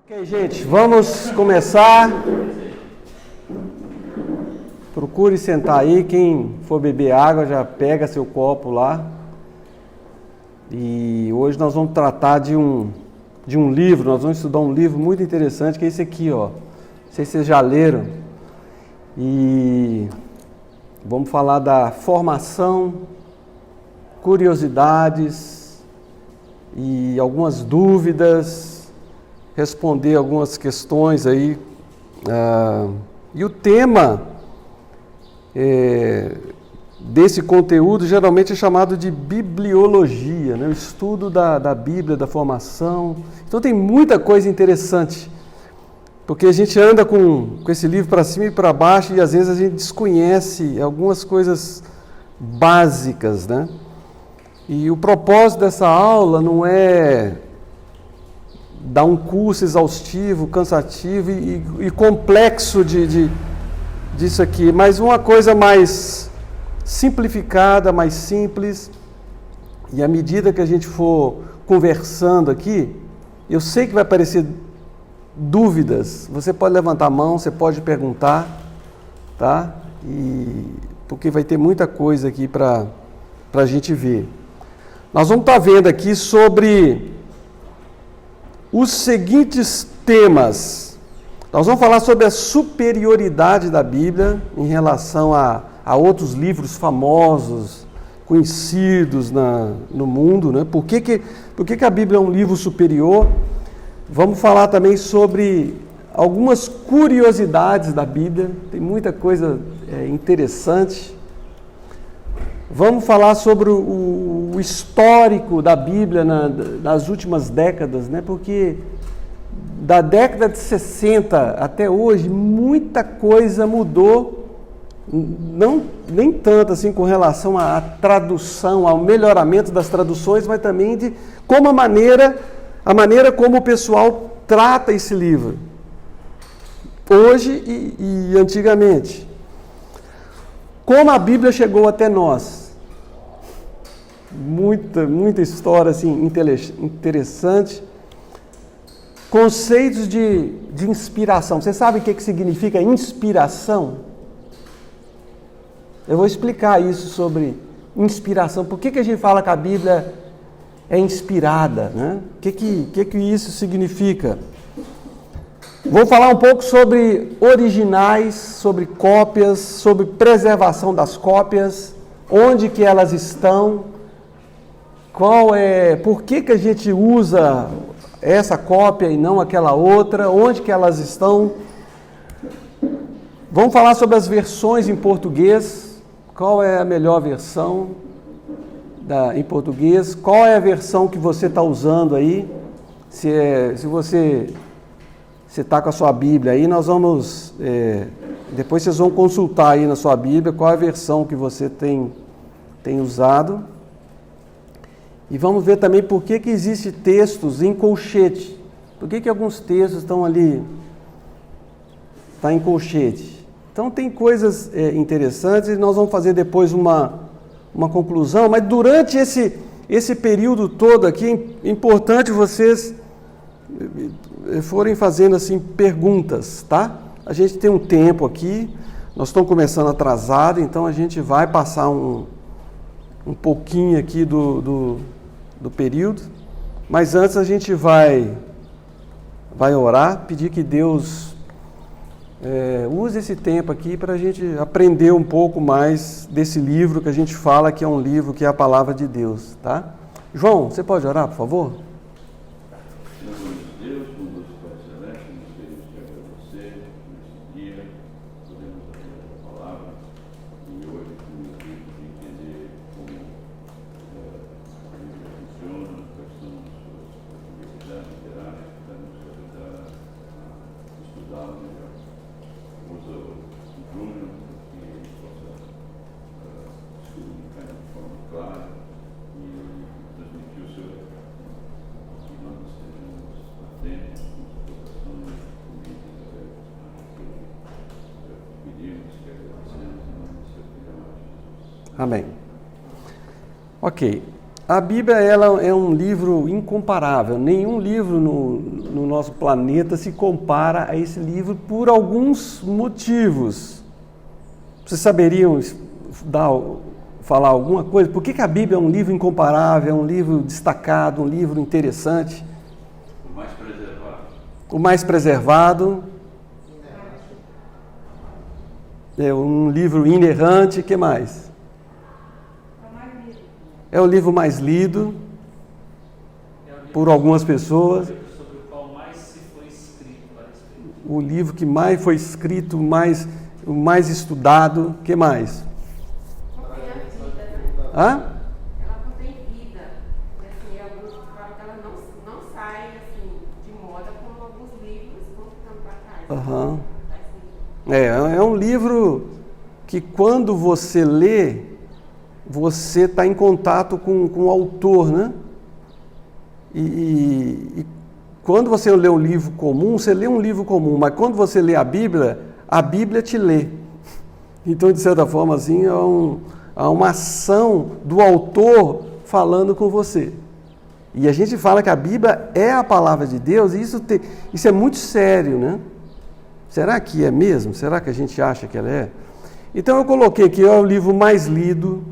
Ok, gente, vamos começar. Procure sentar aí. Quem for beber água já pega seu copo lá. E hoje nós vamos tratar de um livro. Nós vamos estudar um livro muito interessante, que é esse aqui, ó. Não sei se vocês já leram. E vamos falar da formação, curiosidades e algumas dúvidas, responder algumas questões aí. E o tema desse conteúdo geralmente é chamado de bibliologia, né? O estudo da Bíblia, da formação. Então tem muita coisa interessante, porque a gente anda com esse livro para cima e para baixo e às vezes a gente desconhece algumas coisas básicas, né? E o propósito dessa aula não é dar um curso exaustivo, cansativo e complexo disso aqui, mas uma coisa mais simplificada, mais simples. E à medida que a gente for conversando aqui, eu sei que vai aparecer dúvidas. Você pode levantar a mão, você pode perguntar, tá? Porque vai ter muita coisa aqui para a gente ver. Nós vamos estar vendo aqui sobre os seguintes temas. Nós vamos falar sobre a superioridade da Bíblia em relação a outros livros famosos, conhecidos no mundo, né? Por que a Bíblia é um livro superior? Vamos falar também sobre algumas curiosidades da Bíblia, tem muita coisa interessante. Vamos falar sobre o histórico da Bíblia nas últimas décadas, né? Porque da década de 60 até hoje, muita coisa mudou, nem tanto assim com relação à tradução, ao melhoramento das traduções, mas também de como a maneira como o pessoal trata esse livro, hoje e antigamente. Como a Bíblia chegou até nós. Muita história assim, interessante. Conceitos de inspiração. Você sabe o que significa inspiração? Eu vou explicar isso sobre inspiração. Por que a gente fala que a Bíblia é inspirada, né? O que isso significa? Vou falar um pouco sobre originais, sobre cópias, sobre preservação das cópias, onde que elas estão, por que a gente usa essa cópia e não aquela outra, onde que elas estão. Vamos falar sobre as versões em português, qual é a melhor versão em português, qual é a versão que você está usando aí, se você está com a sua Bíblia aí, nós vamos, depois vocês vão consultar aí na sua Bíblia qual é a versão que você tem usado. E vamos ver também por que existem textos em colchete. Por que alguns textos estão ali, está em colchete. Então tem coisas interessantes e nós vamos fazer depois uma conclusão, mas durante esse período todo aqui, é importante vocês forem fazendo assim perguntas, tá? A gente tem um tempo aqui, nós estamos começando atrasado, então a gente vai passar um pouquinho aqui do período, mas antes a gente vai orar, pedir que Deus use esse tempo aqui para a gente aprender um pouco mais desse livro que a gente fala que é um livro que é a palavra de Deus, tá? João, você pode orar, por favor? Amém. Ok. A Bíblia ela é um livro incomparável. Nenhum livro no nosso planeta se compara a esse livro por alguns motivos. Vocês saberiam falar alguma coisa? Por que a Bíblia é um livro incomparável, é um livro destacado, um livro interessante? O mais preservado. O mais preservado. É um livro inerrante. O que mais? É o livro mais lido por algumas pessoas. Sobre o qual mais se foi escrito a respeito. O livro que mais foi escrito, o mais estudado. O que mais? Contém a vida, né? Hã? Ela contém vida. Assim, é um grupo que fala que ela não sai assim, de moda como alguns livros vão ficando para trás. Aham. É um livro que quando você lê, você está em contato com o autor, né? E quando você lê um livro comum, você lê um livro comum, mas quando você lê a Bíblia te lê. Então, de certa forma, assim, há uma ação do autor falando com você. E a gente fala que a Bíblia é a palavra de Deus, e isso é muito sério, né? Será que é mesmo? Será que a gente acha que ela é? Então eu coloquei que é o livro mais lido,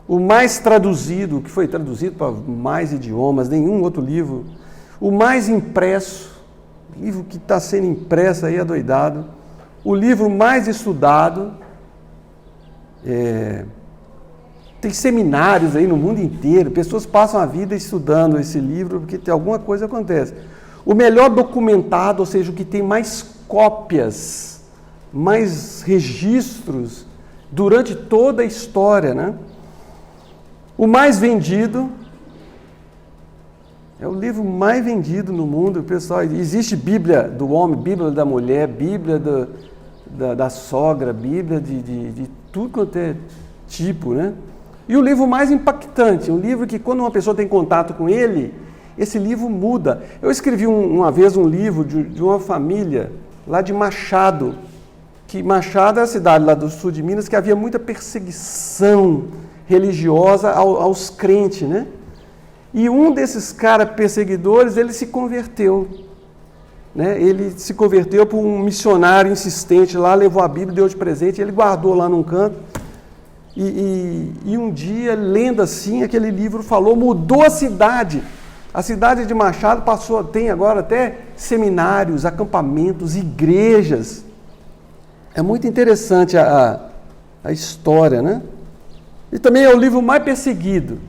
o mais traduzido, que foi traduzido para mais idiomas, nenhum outro livro, o mais impresso, livro que está sendo impresso aí adoidado, o livro mais estudado, tem seminários aí no mundo inteiro, pessoas passam a vida estudando esse livro porque alguma coisa acontece. O melhor documentado, ou seja, o que tem mais cópias, mais registros durante toda a história, né? O mais vendido, é o livro mais vendido no mundo, pessoal. Existe Bíblia do homem, Bíblia da mulher, Bíblia da sogra, Bíblia de tudo quanto é tipo, né? E o livro mais impactante, um livro que quando uma pessoa tem contato com ele, esse livro muda. Eu escrevi uma vez um livro de uma família lá de Machado, que Machado é a cidade lá do sul de Minas, que havia muita perseguição religiosa aos crentes, né? E um desses caras perseguidores, ele se converteu, né? Ele se converteu por um missionário insistente lá, levou a Bíblia, deu de presente, ele guardou lá num canto. E um dia, lendo assim, aquele livro falou, mudou a cidade. A cidade de Machado tem agora até seminários, acampamentos, igrejas. É muito interessante a história, né? E também é o livro mais perseguido.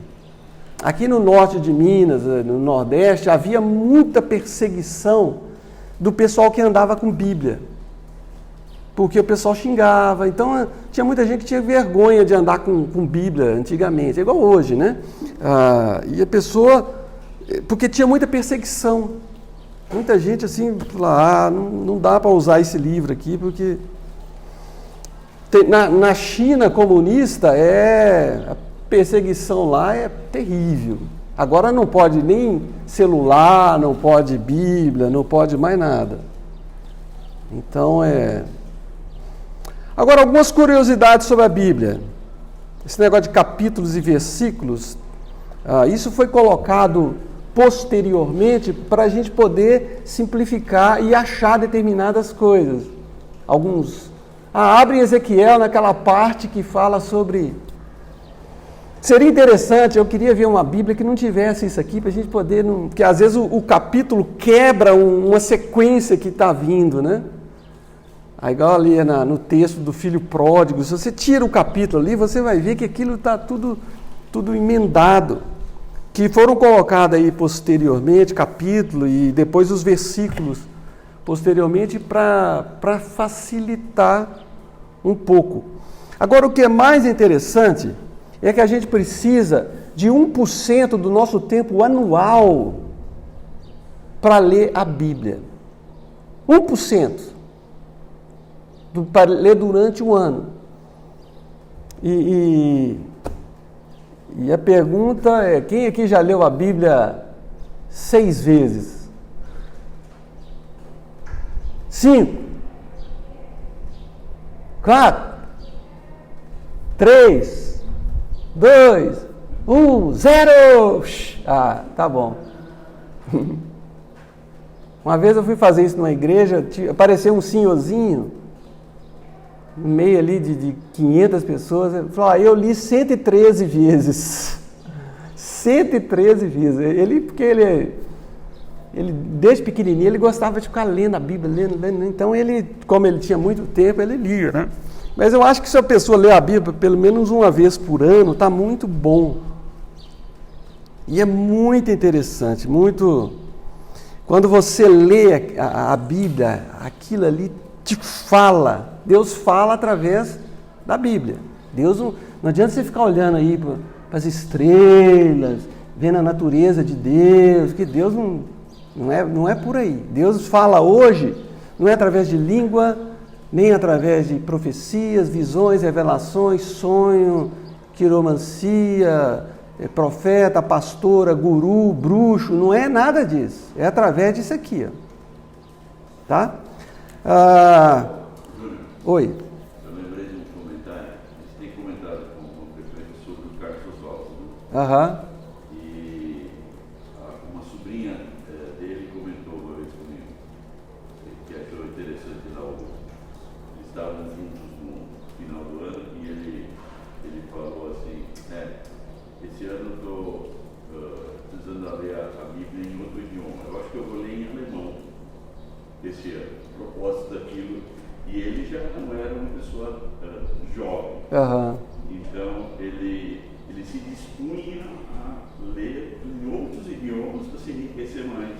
Aqui no norte de Minas, no Nordeste, havia muita perseguição do pessoal que andava com Bíblia. Porque o pessoal xingava. Então, tinha muita gente que tinha vergonha de andar com Bíblia antigamente. É igual hoje, né? E a pessoa... Porque tinha muita perseguição. Muita gente assim, fala, não dá para usar esse livro aqui, porque... Na China comunista, a perseguição lá é terrível. Agora não pode nem celular, não pode Bíblia, não pode mais nada. Então, Agora, algumas curiosidades sobre a Bíblia. Esse negócio de capítulos e versículos, isso foi colocado posteriormente para a gente poder simplificar e achar determinadas coisas. Abre Ezequiel naquela parte que fala sobre... Seria interessante, eu queria ver uma Bíblia que não tivesse isso aqui, para a gente poder... Porque às vezes o capítulo quebra uma sequência que está vindo, né? Aí, igual ali no texto do filho pródigo, se você tira o capítulo ali, você vai ver que aquilo está tudo emendado. Que foram colocados aí posteriormente, capítulo e depois os versículos posteriormente para facilitar um pouco. Agora, o que é mais interessante é que a gente precisa de 1% do nosso tempo anual para ler a Bíblia. 1%. Para ler durante um ano. E a pergunta é, quem aqui já leu a Bíblia 6 vezes? 5? 4? 3? 2? 0. Ah, tá bom. Uma vez eu fui fazer isso numa igreja, apareceu um senhorzinho, no meio ali de 500 pessoas, ele falou, eu li 113 vezes. 113 vezes. Porque ele desde pequenininho, ele gostava de ficar lendo a Bíblia, lendo. Então, como ele tinha muito tempo, ele lia, né? Mas eu acho que se a pessoa ler a Bíblia pelo menos uma vez por ano, está muito bom. E é muito interessante, muito... Quando você lê a Bíblia, aquilo ali te fala. Deus fala através da Bíblia. Deus não adianta você ficar olhando aí para as estrelas, vendo a natureza de Deus, que Deus não é por aí. Deus fala hoje, não é através de língua, nem através de profecias, visões, revelações, sonho, quiromancia, profeta, pastora, guru, bruxo, não é nada disso. É através disso aqui, ó. Tá? Oi. Eu lembrei de um comentário, a gente tem comentado com frequência sobre o Carlos Oswaldo, né? Aham. E uma sobrinha dele comentou uma vez comigo, que achou interessante lá, eles estavam juntos no final do ano e ele falou assim, esse ano eu estou precisando ler a Bíblia em outro idioma, eu acho que eu vou ler em alemão esse ano, propósito daquilo, e ele já não era uma pessoa jovem, então ele se dispunha a ler em outros idiomas para se enriquecer mais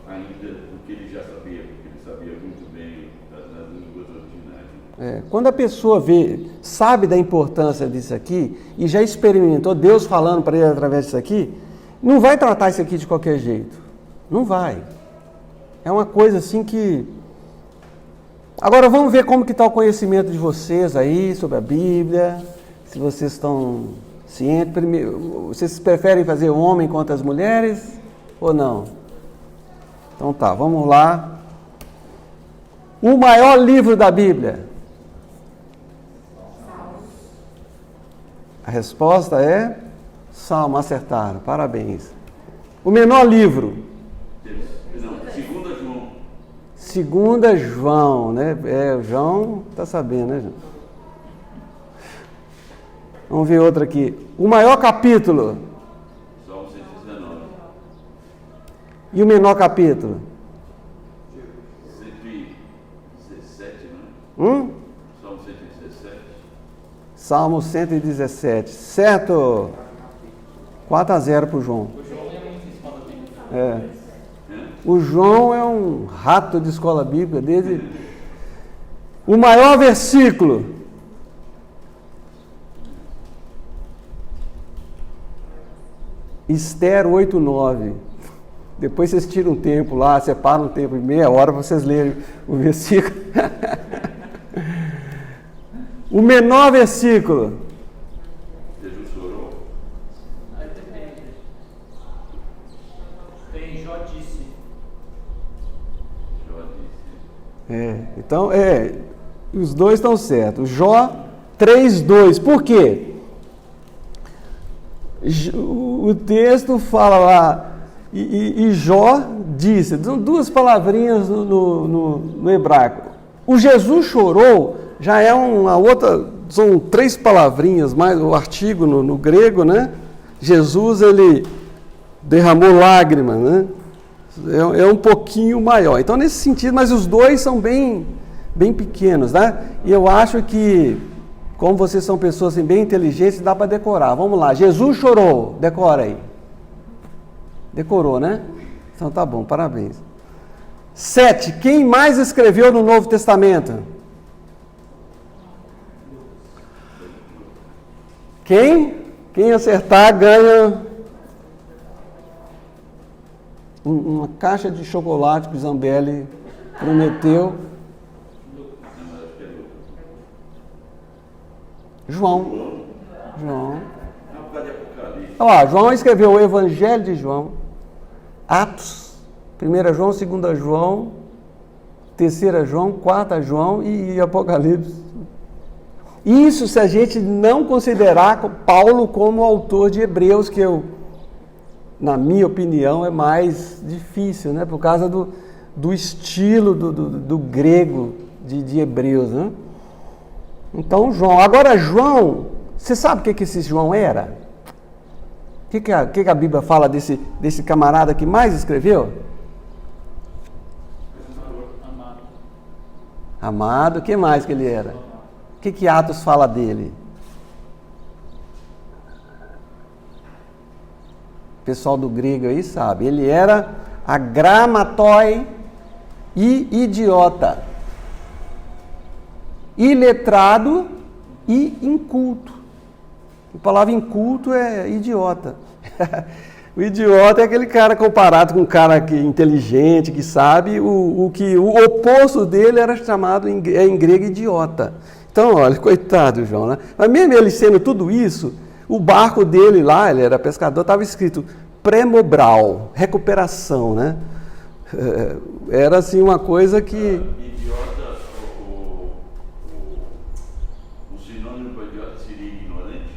ainda do que ele já sabia, porque ele sabia muito bem das línguas originais. Quando a pessoa sabe da importância disso aqui e já experimentou Deus falando para ele através disso aqui, não vai tratar isso aqui de qualquer jeito. Não vai. É uma coisa assim que... Agora vamos ver como que está o conhecimento de vocês aí sobre a Bíblia, se vocês estão cientes. Vocês preferem fazer homem contra as mulheres ou não? Então tá, vamos lá. O maior livro da Bíblia? A resposta é Salmo, acertaram, parabéns. O menor livro? Não, 2 João. 2 João, né? O João está sabendo, né, João? Vamos ver outro aqui. O maior capítulo? Salmo 119. E o menor capítulo? 117, não é? Salmo 117. Salmo 117. Certo? 4-0 para o João. O João é um rato de escola bíblica. O maior versículo? Esther 8:9. Depois vocês tiram um tempo lá, separam um tempo de meia hora para vocês lerem o versículo. O menor versículo? Jesus chorou. Aí depende. Tem Jó disse. Então, os dois estão certos. Jó 3:2. Por quê? O texto fala lá, e Jó disse, são duas palavrinhas no hebraico. O Jesus chorou já é uma outra, são 3 palavrinhas mais, o artigo no grego, né? Jesus, ele derramou lágrimas, né? É um pouquinho maior. Então, nesse sentido, mas os dois são bem pequenos, né? E eu acho que, como vocês são pessoas assim, bem inteligentes, dá para decorar. Vamos lá, Jesus chorou, decora aí. Decorou, né? Então tá bom, parabéns. 7. Quem mais escreveu no Novo Testamento? Quem acertar ganha uma caixa de chocolate que o Zambelli prometeu. João. Olha lá, João escreveu o Evangelho de João, Atos, 1 João, 2 João, 3 João, 4 João e Apocalipse. Isso se a gente não considerar Paulo como autor de Hebreus, que na minha opinião, é mais difícil, né? Por causa do estilo do grego de Hebreus, né? Então, João. Agora, João, você sabe o que esse João era? O que a Bíblia fala desse camarada que mais escreveu? Amado. O que mais que ele era? O que Atos fala dele? O pessoal do grego aí sabe. Ele era agramatoi e idiota. Iletrado e inculto. A palavra inculto é idiota. O idiota é aquele cara comparado com um cara inteligente, que sabe, o oposto dele era chamado em grego idiota. Então, olha, coitado, João, né? Mas mesmo ele sendo tudo isso, o barco dele lá, ele era pescador, estava escrito premobral, recuperação, né? Era assim uma coisa que... Idiota, o sinônimo para idiota seria ignorante?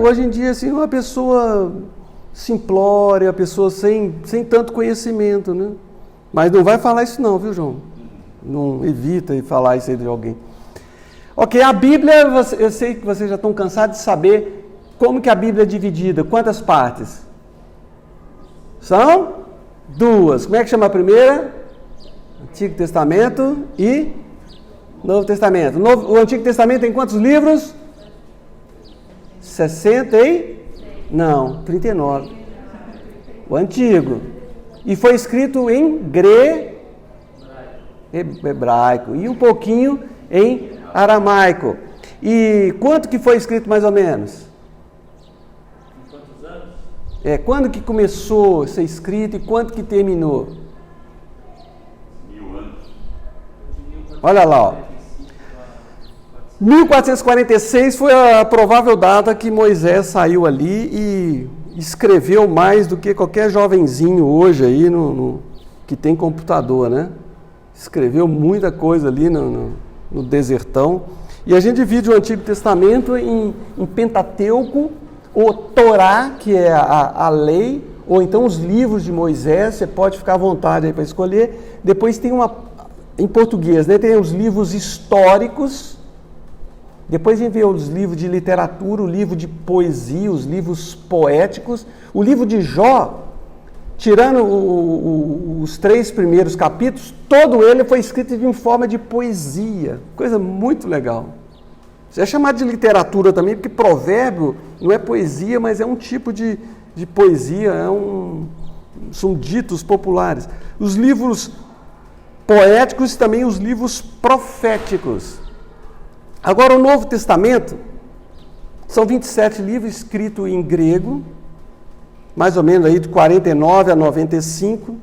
Hoje em dia, assim, uma pessoa simplória, uma pessoa sem tanto conhecimento, né? Mas não vai falar isso não, viu, João? Não evita falar isso aí de alguém. Ok, a Bíblia, eu sei que vocês já estão cansados de saber como que a Bíblia é dividida. Quantas partes? São 2. Como é que chama a primeira? Antigo Testamento e Novo Testamento. O Antigo Testamento tem quantos livros? 39. O Antigo. E foi escrito em hebraico e um pouquinho em aramaico. E quanto que foi escrito mais ou menos? Em quantos anos? Quando que começou a ser escrito e quanto que terminou? 1000 anos. Olha lá, ó. 1446 foi a provável data que Moisés saiu ali e escreveu mais do que qualquer jovenzinho hoje aí que tem computador, né? Escreveu muita coisa ali no desertão. E a gente divide o Antigo Testamento em Pentateuco, ou Torá, que é a lei, ou então os livros de Moisés, você pode ficar à vontade aí para escolher. Depois tem em português, né? Tem os livros históricos. Depois vem os livros de literatura, o livro de poesia, os livros poéticos. O livro de Jó, tirando os 3 primeiros capítulos, todo ele foi escrito em forma de poesia. Coisa muito legal. Isso é chamado de literatura também, porque provérbio não é poesia, mas é um tipo de poesia, são ditos populares. Os livros poéticos e também os livros proféticos. Agora, o Novo Testamento são 27 livros escritos em grego, mais ou menos aí de 49 a 95,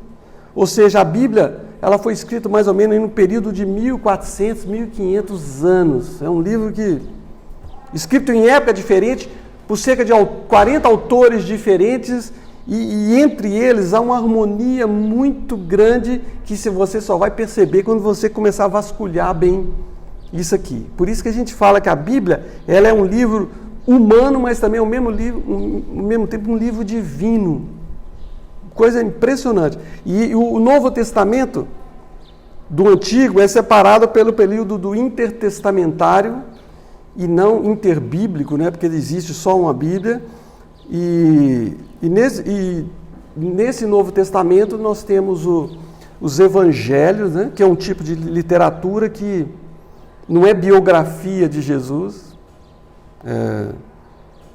ou seja, a Bíblia ela foi escrita mais ou menos em um período de 1400, 1500 anos. É um livro escrito em época diferente, por cerca de 40 autores diferentes, e entre eles há uma harmonia muito grande que você só vai perceber quando você começar a vasculhar bem isso aqui. Por isso que a gente fala que a Bíblia ela é um livro humano, mas também ao mesmo tempo um livro divino. Coisa impressionante. E o Novo Testamento do Antigo é separado pelo período do intertestamentário e não interbíblico, né? Porque existe só uma Bíblia. E nesse Novo Testamento nós temos os Evangelhos, né? Que é um tipo de literatura que não é biografia de Jesus.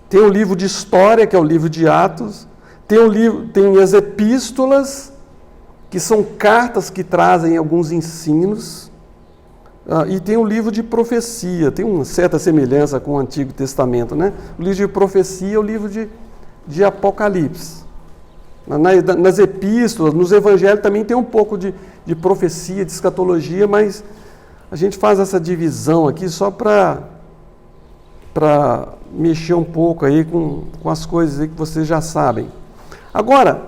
Tem o livro de história, que é o livro de Atos. Tem as epístolas, que são cartas que trazem alguns ensinos. E tem o livro de profecia, tem uma certa semelhança com o Antigo Testamento, né? O livro de profecia é o livro de Apocalipse. Nas epístolas, nos evangelhos também tem um pouco de profecia, de escatologia, mas a gente faz essa divisão aqui só para mexer um pouco aí com as coisas aí que vocês já sabem. Agora,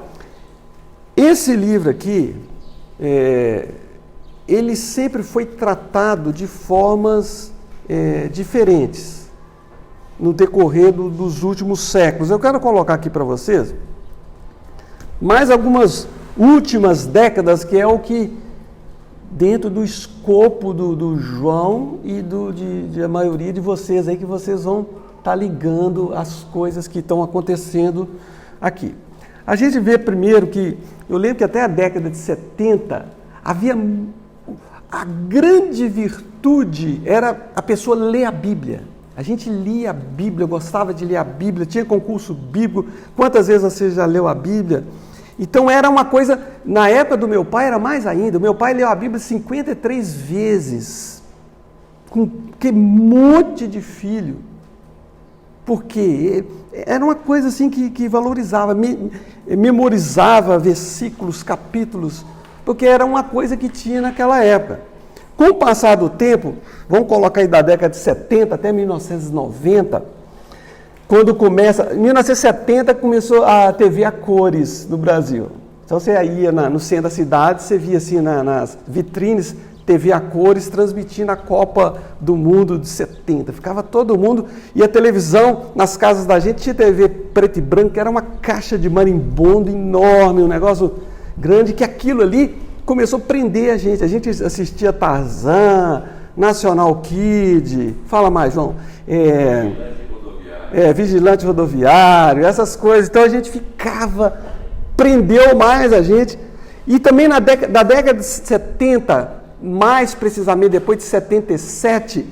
esse livro aqui, ele sempre foi tratado de formas diferentes no decorrer dos últimos séculos. Eu quero colocar aqui para vocês mais algumas últimas décadas, que é o que, dentro do escopo do João e de a maioria de vocês aí, que vocês vão estar ligando as coisas que estão acontecendo aqui. A gente vê primeiro que, eu lembro que até a década de 70, havia a grande virtude, era a pessoa ler a Bíblia. A gente lia a Bíblia, eu gostava de ler a Bíblia, tinha concurso bíblico. Quantas vezes você já leu a Bíblia? Então era uma coisa, na época do meu pai era mais ainda. O meu pai leu a Bíblia 53 vezes, com que monte de filho. Porque era uma coisa assim que valorizava, memorizava versículos, capítulos, porque era uma coisa que tinha naquela época. Com o passar do tempo, vamos colocar aí da década de 70 até 1990, quando começa, em 1970 começou a TV a cores no Brasil. Então você ia no centro da cidade, você via assim nas vitrines TV a cores transmitindo a Copa do Mundo de 70. Ficava todo mundo, e a televisão nas casas da gente tinha TV preto e branco, era uma caixa de marimbondo enorme, um negócio grande, que aquilo ali começou a prender a gente. A gente assistia Tarzan, National Kid, fala mais, João. Vigilante rodoviário, essas coisas. Então a gente ficava, prendeu mais a gente. E também da década de 70, mais precisamente depois de 77,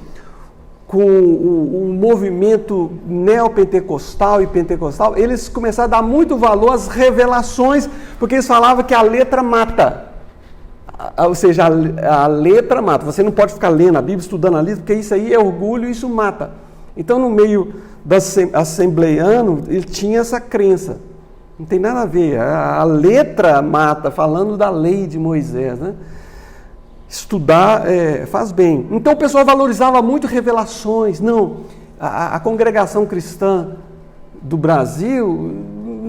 com o movimento neopentecostal e pentecostal, eles começaram a dar muito valor às revelações, porque eles falavam que a letra mata. Ou seja, a letra mata. Você não pode ficar lendo a Bíblia, estudando a Bíblia, porque isso aí é orgulho e isso mata. Então, no meio assembleiano, ele tinha essa crença. Não tem nada a ver. A letra mata, falando da lei de Moisés, né? Estudar faz bem. Então o pessoal valorizava muito revelações. Não, a congregação cristã do Brasil,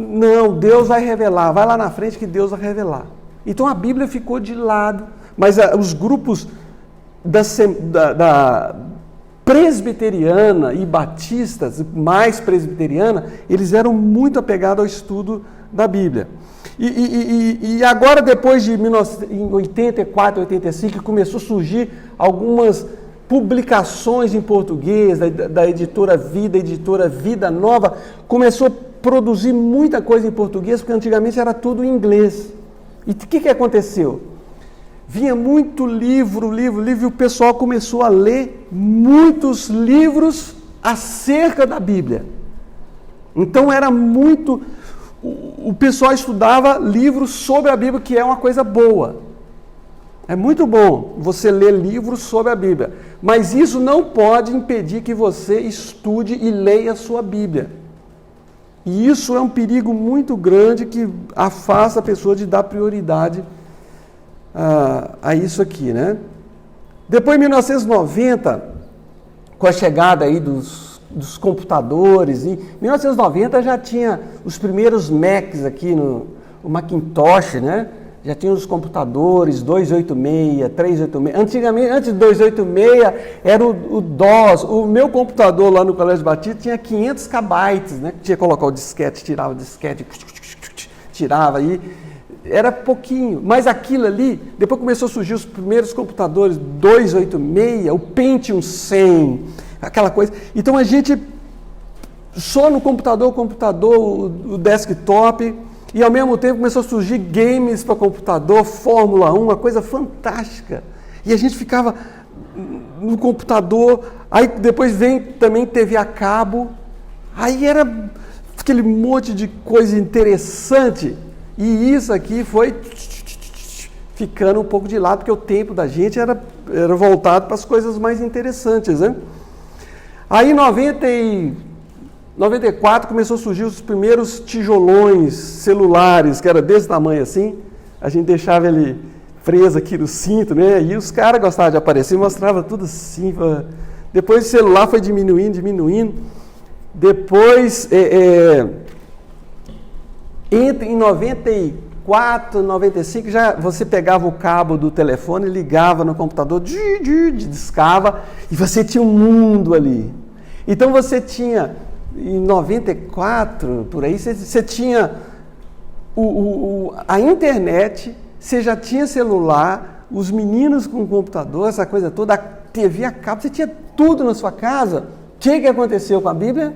não, Deus vai revelar, vai lá na frente que Deus vai revelar. Então a Bíblia ficou de lado, mas os grupos da presbiteriana e batistas, mais presbiteriana, eles eram muito apegados ao estudo da Bíblia. E agora, depois de 1984, 85, começou a surgir algumas publicações em português, da editora Vida Nova, começou a produzir muita coisa em português, porque antigamente era tudo em inglês. E o que aconteceu? Vinha muito livro, e o pessoal começou a ler muitos livros acerca da Bíblia. Então era muito... O pessoal estudava livros sobre a Bíblia, que é uma coisa boa. É muito bom você ler livros sobre a Bíblia, mas isso não pode impedir que você estude e leia a sua Bíblia. E isso é um perigo muito grande que afasta a pessoa de dar prioridade a isso aqui, né? Depois, em 1990, com a chegada aí dos computadores, em 1990 já tinha os primeiros Macs aqui, o Macintosh, né? Já tinha os computadores 286, 386. Antigamente, antes de 286, era o DOS. O meu computador lá no Colégio Batista tinha 500 KB, né? Tinha que colocar o disquete, tirava o disquete, tirava aí. Era pouquinho, mas aquilo ali, depois começou a surgir os primeiros computadores 286, o Pentium 100, aquela coisa. Então a gente, só no computador, o desktop, e ao mesmo tempo começou a surgir games para computador, Fórmula 1, uma coisa fantástica. E a gente ficava no computador, aí depois vem também TV a cabo, aí era aquele monte de coisa interessante. E isso aqui foi ficando um pouco de lado, porque o tempo da gente era voltado para as coisas mais interessantes, né? Aí em 94 começou a surgir os primeiros tijolões celulares, que era desse tamanho assim, a gente deixava ele preso aqui no cinto, né? E os caras gostavam de aparecer, mostrava tudo assim. Depois o celular foi diminuindo. Depois, em 94, 94, 95, já você pegava o cabo do telefone, ligava no computador, discava, e você tinha um mundo ali. Então você tinha, em 94, por aí, você tinha a internet, você já tinha celular, os meninos com computador, essa coisa toda, a TV a cabo, você tinha tudo na sua casa. O que aconteceu com a Bíblia?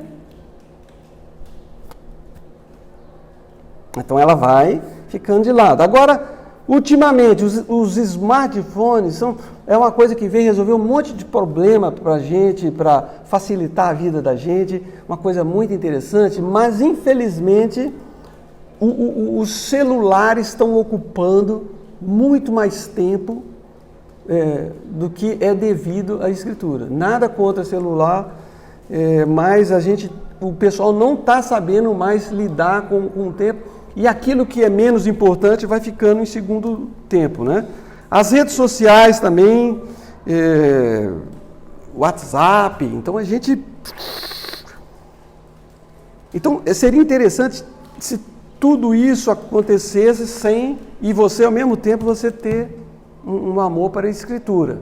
Então ela vai ficando de lado. Agora, ultimamente, os smartphones é uma coisa que vem resolver um monte de problema para a gente, para facilitar a vida da gente, uma coisa muito interessante, mas infelizmente os celulares estão ocupando muito mais tempo do que é devido à Escritura. Nada contra celular, mas o pessoal não está sabendo mais lidar com o tempo. E aquilo que é menos importante vai ficando em segundo tempo, né? As redes sociais também, WhatsApp, então seria interessante se tudo isso acontecesse e você ao mesmo tempo você ter um amor para a Escritura.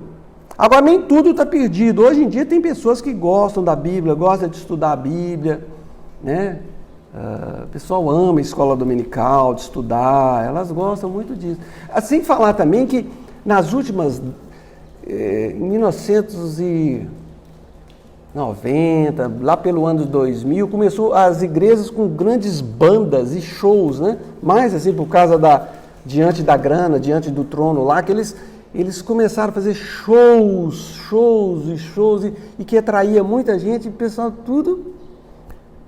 Agora nem tudo está perdido. Hoje em dia tem pessoas que gostam da Bíblia, gostam de estudar a Bíblia, né? O pessoal ama a escola dominical, de estudar, elas gostam muito disso. Sem falar também que nas últimas, em 1990, lá pelo ano 2000, começou as igrejas com grandes bandas e shows, né? Mais assim por causa diante da grana, diante do trono lá, que eles começaram a fazer shows e que atraía muita gente, e o pessoal tudo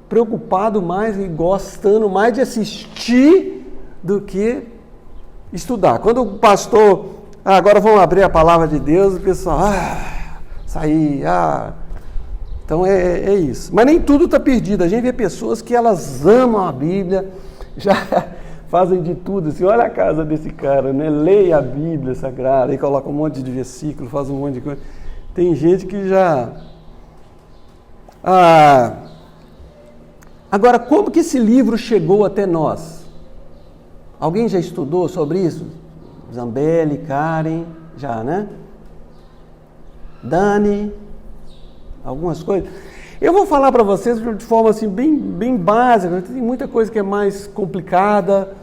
preocupado mais e gostando mais de assistir do que estudar. Quando o pastor, agora vamos abrir a palavra de Deus, o pessoal, então é isso. Mas nem tudo está perdido. A gente vê pessoas que elas amam a Bíblia, já fazem de tudo, assim, olha a casa desse cara, né? Leia a Bíblia Sagrada, e coloca um monte de versículo, faz um monte de coisa. Tem gente que já... Agora, como que esse livro chegou até nós? Alguém já estudou sobre isso? Zambelli, Karen, já, né? Dani, algumas coisas. Eu vou falar para vocês de forma assim, bem básica, tem muita coisa que é mais complicada,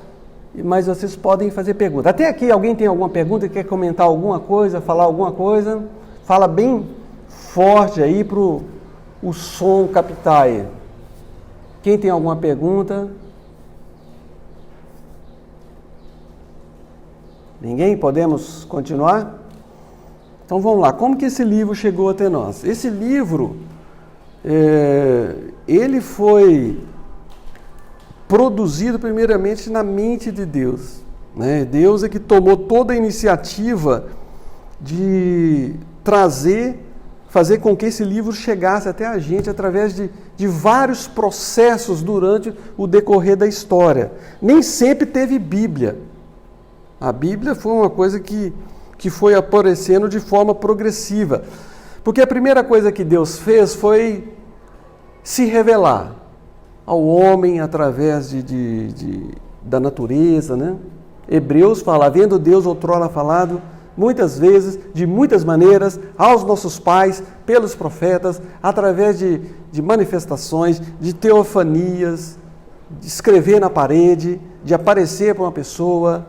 mas vocês podem fazer perguntas. Até aqui, alguém tem alguma pergunta, quer comentar alguma coisa, falar alguma coisa? Fala bem forte aí para o som captar aí. Quem tem alguma pergunta? Ninguém? Podemos continuar? Então vamos lá. Como que esse livro chegou até nós? Esse livro, ele foi produzido primeiramente na mente de Deus, né? Deus é que tomou toda a iniciativa de fazer com que esse livro chegasse até a gente através de vários processos durante o decorrer da história. Nem sempre teve Bíblia. A Bíblia foi uma coisa que foi aparecendo de forma progressiva. Porque a primeira coisa que Deus fez foi se revelar ao homem através da natureza, né? Hebreus fala, havendo Deus outrora falado muitas vezes, de muitas maneiras, aos nossos pais, pelos profetas, através de manifestações, de teofanias, de escrever na parede, de aparecer para uma pessoa,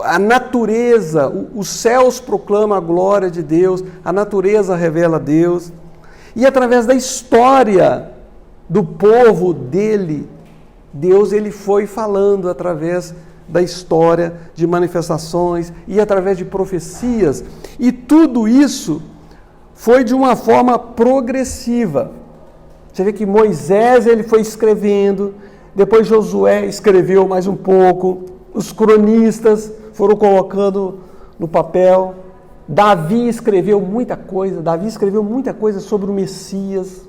a natureza, os céus proclamam a glória de Deus, a natureza revela Deus, e através da história do povo dele, Deus ele foi falando através da história, de manifestações e através de profecias. E tudo isso foi de uma forma progressiva. Você vê que Moisés ele foi escrevendo, depois Josué escreveu mais um pouco, os cronistas foram colocando no papel, Davi escreveu muita coisa sobre o Messias,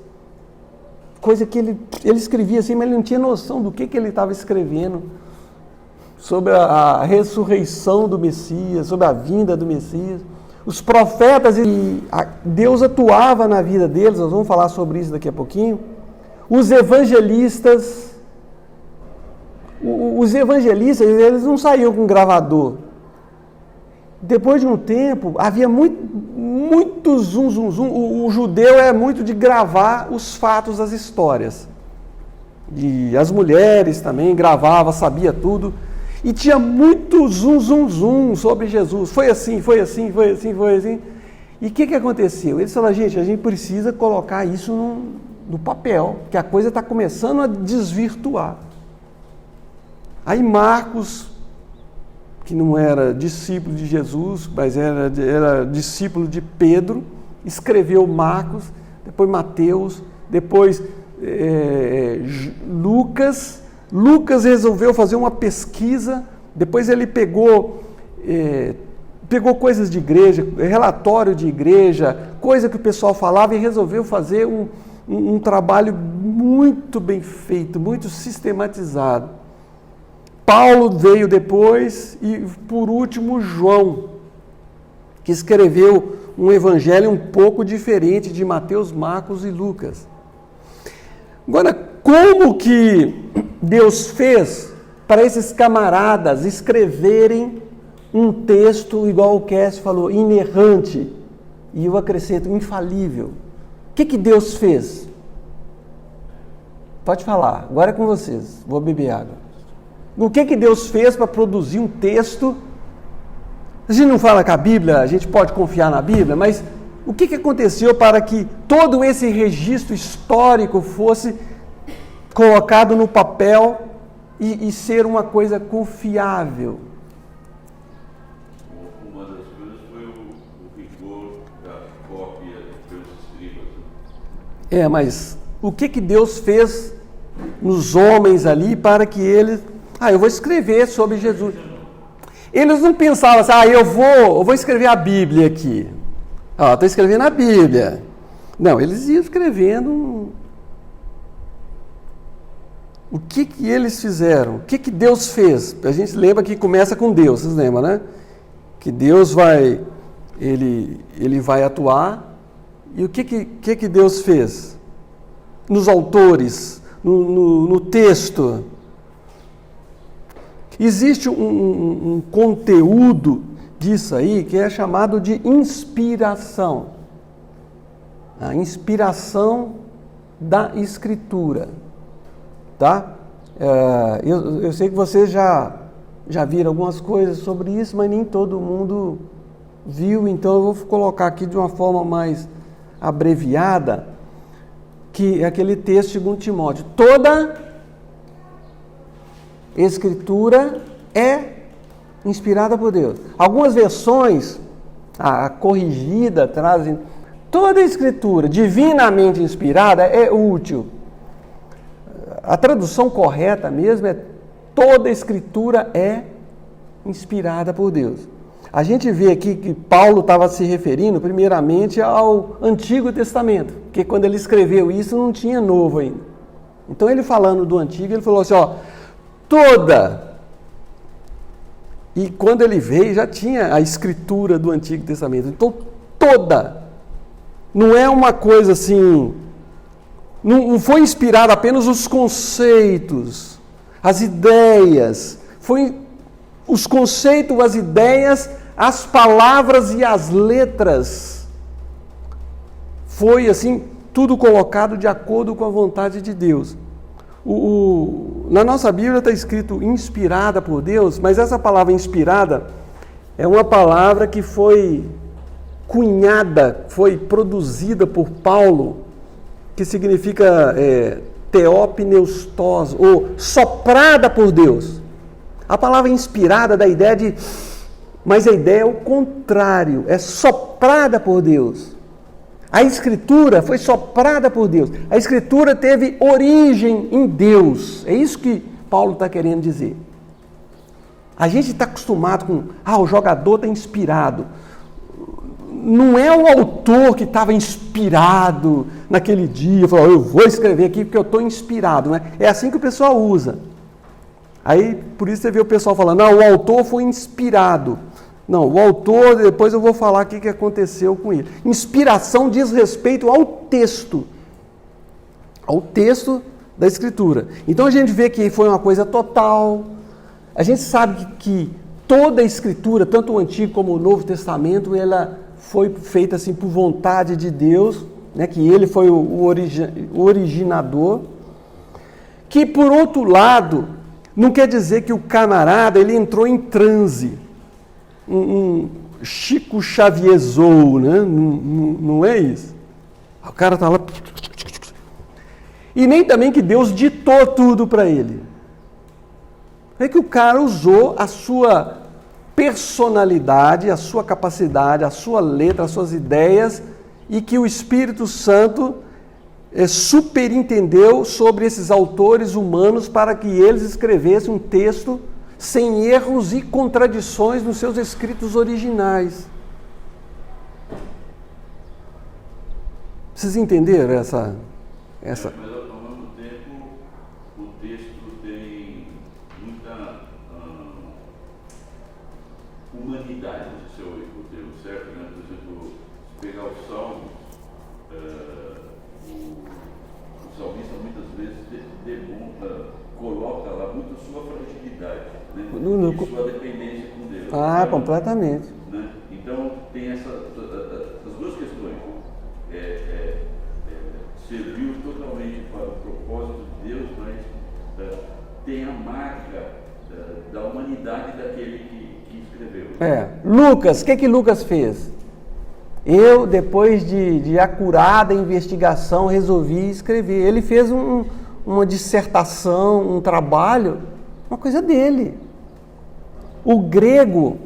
coisa que ele escrevia assim, mas ele não tinha noção do que ele estava escrevendo, sobre a ressurreição do Messias, sobre a vinda do Messias. Os profetas, Deus atuava na vida deles, nós vamos falar sobre isso daqui a pouquinho. Os evangelistas, Os evangelistas, eles não saíam com gravador. Depois de um tempo, havia muito zum, zum, zum. O judeu é muito de gravar os fatos, as histórias. E as mulheres também gravavam, sabia tudo. E tinha muito zum, zum, zum sobre Jesus. Foi assim, foi assim, foi assim, foi assim. E o que aconteceu? Eles falaram, gente, a gente precisa colocar isso no papel, que a coisa está começando a desvirtuar. Aí Marcos, que não era discípulo de Jesus, mas era discípulo de Pedro, escreveu Marcos, depois Mateus, depois Lucas. Lucas resolveu fazer uma pesquisa, depois ele pegou coisas de igreja, relatório de igreja, coisa que o pessoal falava e resolveu fazer um trabalho muito bem feito, muito sistematizado. Paulo veio depois e, por último, João, que escreveu um evangelho um pouco diferente de Mateus, Marcos e Lucas. Agora, como que Deus fez para esses camaradas escreverem um texto, igual o Cass falou, inerrante, e eu acrescento, infalível? O que Deus fez? Pode falar, agora é com vocês, vou beber água. O que Deus fez para produzir um texto? A gente não fala que a Bíblia, a gente pode confiar na Bíblia, mas o que aconteceu para que todo esse registro histórico fosse colocado no papel e ser uma coisa confiável? Uma das coisas foi o rigor da cópia pelos escribas. Mas o que Deus fez nos homens ali para que eles... eu vou escrever sobre Jesus. Eles não pensavam assim, eu vou escrever a Bíblia aqui. Estou escrevendo a Bíblia. Não, eles iam escrevendo. O que eles fizeram? O que Deus fez? A gente lembra que começa com Deus, vocês lembram, né? Que Deus vai, ele vai atuar. E o que Deus fez? Nos autores, no texto. Existe um conteúdo disso aí que é chamado de inspiração. A inspiração da Escritura. Tá? Eu sei que vocês já viram algumas coisas sobre isso, mas nem todo mundo viu, então eu vou colocar aqui de uma forma mais abreviada, que é aquele texto de 2 Timóteo. Toda Escritura é inspirada por Deus. Algumas versões, a corrigida, trazem toda a Escritura divinamente inspirada é útil. A tradução correta mesmo é toda a Escritura é inspirada por Deus. A gente vê aqui que Paulo estava se referindo primeiramente ao Antigo Testamento, porque quando ele escreveu isso não tinha Novo ainda. Então ele falando do Antigo, ele falou assim, toda. E quando ele veio, já tinha a escritura do Antigo Testamento. Então, toda. Não é uma coisa assim... Não foi inspirado apenas os conceitos, as ideias. Foi os conceitos, as ideias, as palavras e as letras. Foi assim, tudo colocado de acordo com a vontade de Deus. Na nossa Bíblia está escrito inspirada por Deus, mas essa palavra inspirada é uma palavra que foi cunhada, foi produzida por Paulo, que significa teopneustos, ou soprada por Deus. A palavra inspirada dá a ideia de... Mas a ideia é o contrário, é soprada por Deus. A Escritura foi soprada por Deus. A Escritura teve origem em Deus. É isso que Paulo está querendo dizer. A gente está acostumado com... o jogador está inspirado. Não é o autor que estava inspirado naquele dia. Falou, eu vou escrever aqui porque eu estou inspirado. Né? É assim que o pessoal usa. Aí, por isso você vê o pessoal falando, o autor foi inspirado. Não, o autor, depois eu vou falar o que aconteceu com ele. Inspiração diz respeito ao texto. Ao texto da Escritura. Então a gente vê que foi uma coisa total. A gente sabe que toda a Escritura, tanto o Antigo como o Novo Testamento, ela foi feita assim por vontade de Deus, né, que Ele foi o originador. Que, por outro lado, não quer dizer que o camarada ele entrou em transe, um Chico Xavierzou, né? Não é isso. O cara está lá... E nem também que Deus ditou tudo para ele. É que o cara usou a sua personalidade, a sua capacidade, a sua letra, as suas ideias, e que o Espírito Santo superintendeu sobre esses autores humanos para que eles escrevessem um texto sem erros e contradições nos seus escritos originais. Vocês entenderam essa... Mas ao mesmo tempo o texto tem muita humanidade no seu roteiro, certo? Né? Por exemplo, se pegar os Salmos, o salmista muitas vezes coloca lá muito a sua fragilidade, né? E sua dependência com Deus. Ah, completamente. Né? Então tem as duas questões. Serviu totalmente para o propósito de Deus, mas tem a marca da humanidade daquele que escreveu. Lucas, o que Lucas fez? Eu, depois de acurada investigação, resolvi escrever. Ele fez uma dissertação, um trabalho, uma coisa dele. O grego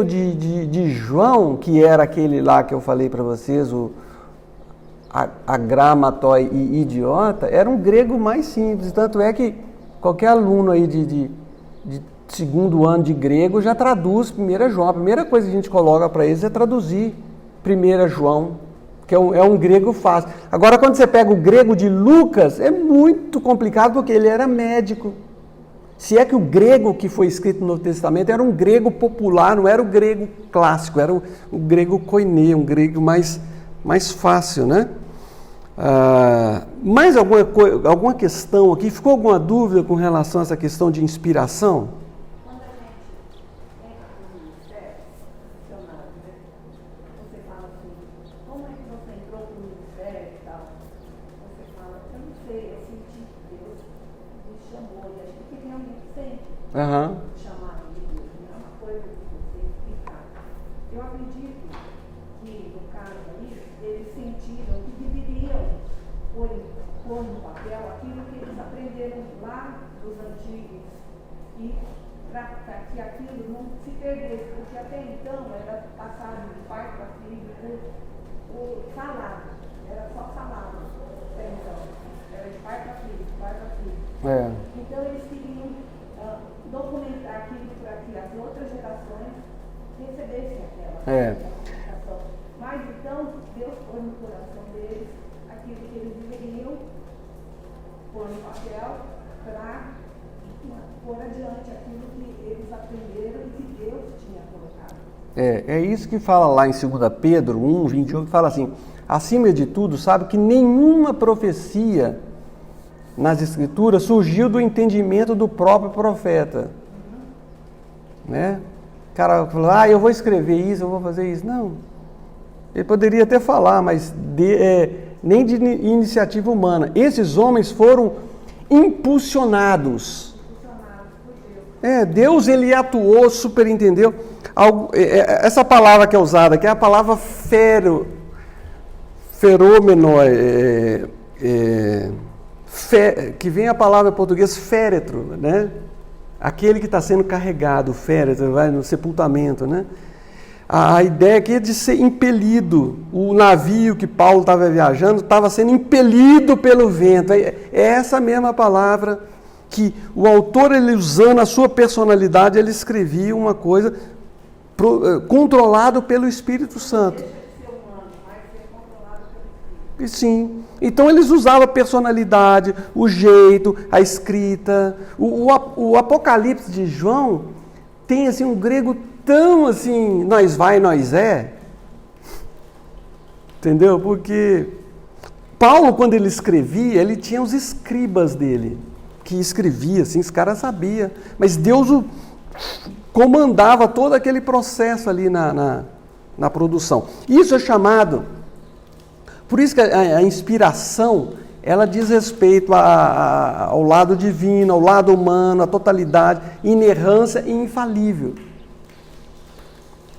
de João, que era aquele lá que eu falei para vocês, a gramatoi e idiota, era um grego mais simples. Tanto é que qualquer aluno aí de segundo ano de grego já traduz 1 João. A primeira coisa que a gente coloca para eles é traduzir 1 João, que é um grego fácil. Agora, quando você pega o grego de Lucas, é muito complicado porque ele era médico. Se é que o grego que foi escrito no Novo Testamento era um grego popular, não era o grego clássico, era o grego koiné, um grego mais fácil, né? Mais alguma questão aqui? Ficou alguma dúvida com relação a essa questão de inspiração? Quando a gente entra no ministério, funcionário, né? Você fala assim, como é que você entrou no ministério e tal? Você fala, eu não sei, eu senti que Deus me chamou, e a gente realmente sente chamado de Deus, não é uma coisa que você explicar. Eu acredito que, no caso aí, eles sentiram que deveriam pôr no papel aquilo que eles aprenderam lá dos antigos e para que aquilo não se perdesse, porque até então era passado de pai para filho o falado, era só falado até então, era de pai para filho, de pai para filho. Então eles queriam documentar aquilo para que as outras gerações recebessem aquela comunicação. Mas então Deus pôs no coração deles aquilo que eles deveriam pôr no papel para pôr adiante aquilo que eles aprenderam e que Deus tinha colocado. É isso que fala lá em 2 Pedro 1:21, que fala assim: acima de tudo, sabe que nenhuma profecia nas Escrituras surgiu do entendimento do próprio profeta. Né? O cara falou, eu vou escrever isso, eu vou fazer isso. Não. Ele poderia até falar, mas nem de iniciativa humana. Esses homens foram impulsionados. Deus ele atuou, superintendeu. Essa palavra que é usada aqui é a palavra ferômeno, que vem a palavra em português féretro, né? Aquele que está sendo carregado, o féretro, vai no sepultamento, né? A ideia aqui é de ser impelido. O navio que Paulo estava viajando estava sendo impelido pelo vento. É essa mesma palavra que o autor, ele usando a sua personalidade, ele escrevia uma coisa controlado pelo Espírito Santo. E sim. Então eles usavam a personalidade, o jeito, a escrita. O Apocalipse de João tem assim um grego tão assim, nós vai, nós é. Entendeu? Porque Paulo, quando ele escrevia, ele tinha os escribas dele, que escrevia, assim, os caras sabiam. Mas Deus comandava todo aquele processo ali na produção. Isso é chamado... Por isso que a inspiração, ela diz respeito ao lado divino, ao lado humano, à totalidade, inerrância e infalível.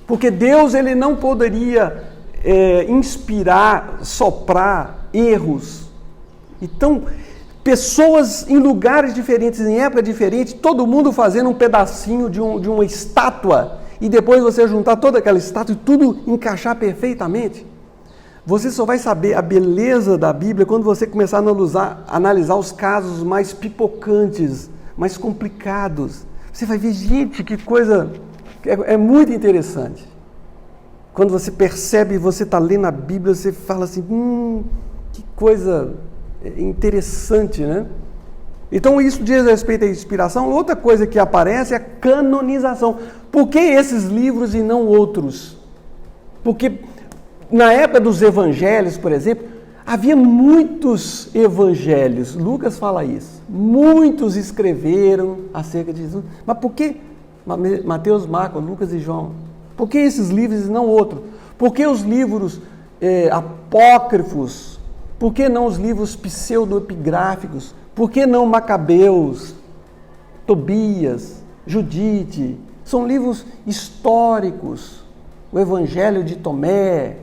Porque Deus, ele não poderia inspirar, soprar erros. Então, pessoas em lugares diferentes, em época diferente, todo mundo fazendo um pedacinho de uma estátua, e depois você juntar toda aquela estátua e tudo encaixar perfeitamente. Você só vai saber a beleza da Bíblia quando você começar a analisar os casos mais pipocantes, mais complicados. Você vai ver, gente, que coisa... É muito interessante. Quando você percebe, você está lendo a Bíblia, você fala assim, que coisa interessante, né? Então isso diz respeito à inspiração. Outra coisa que aparece é a canonização. Por que esses livros e não outros? Porque na época dos evangelhos, por exemplo, havia muitos evangelhos. Lucas fala isso. Muitos escreveram acerca de Jesus. Mas por que Mateus, Marcos, Lucas e João? Por que esses livros e não outros? Por que os livros apócrifos? Por que não os livros pseudoepigráficos? Por que não Macabeus, Tobias, Judite? São livros históricos. O Evangelho de Tomé,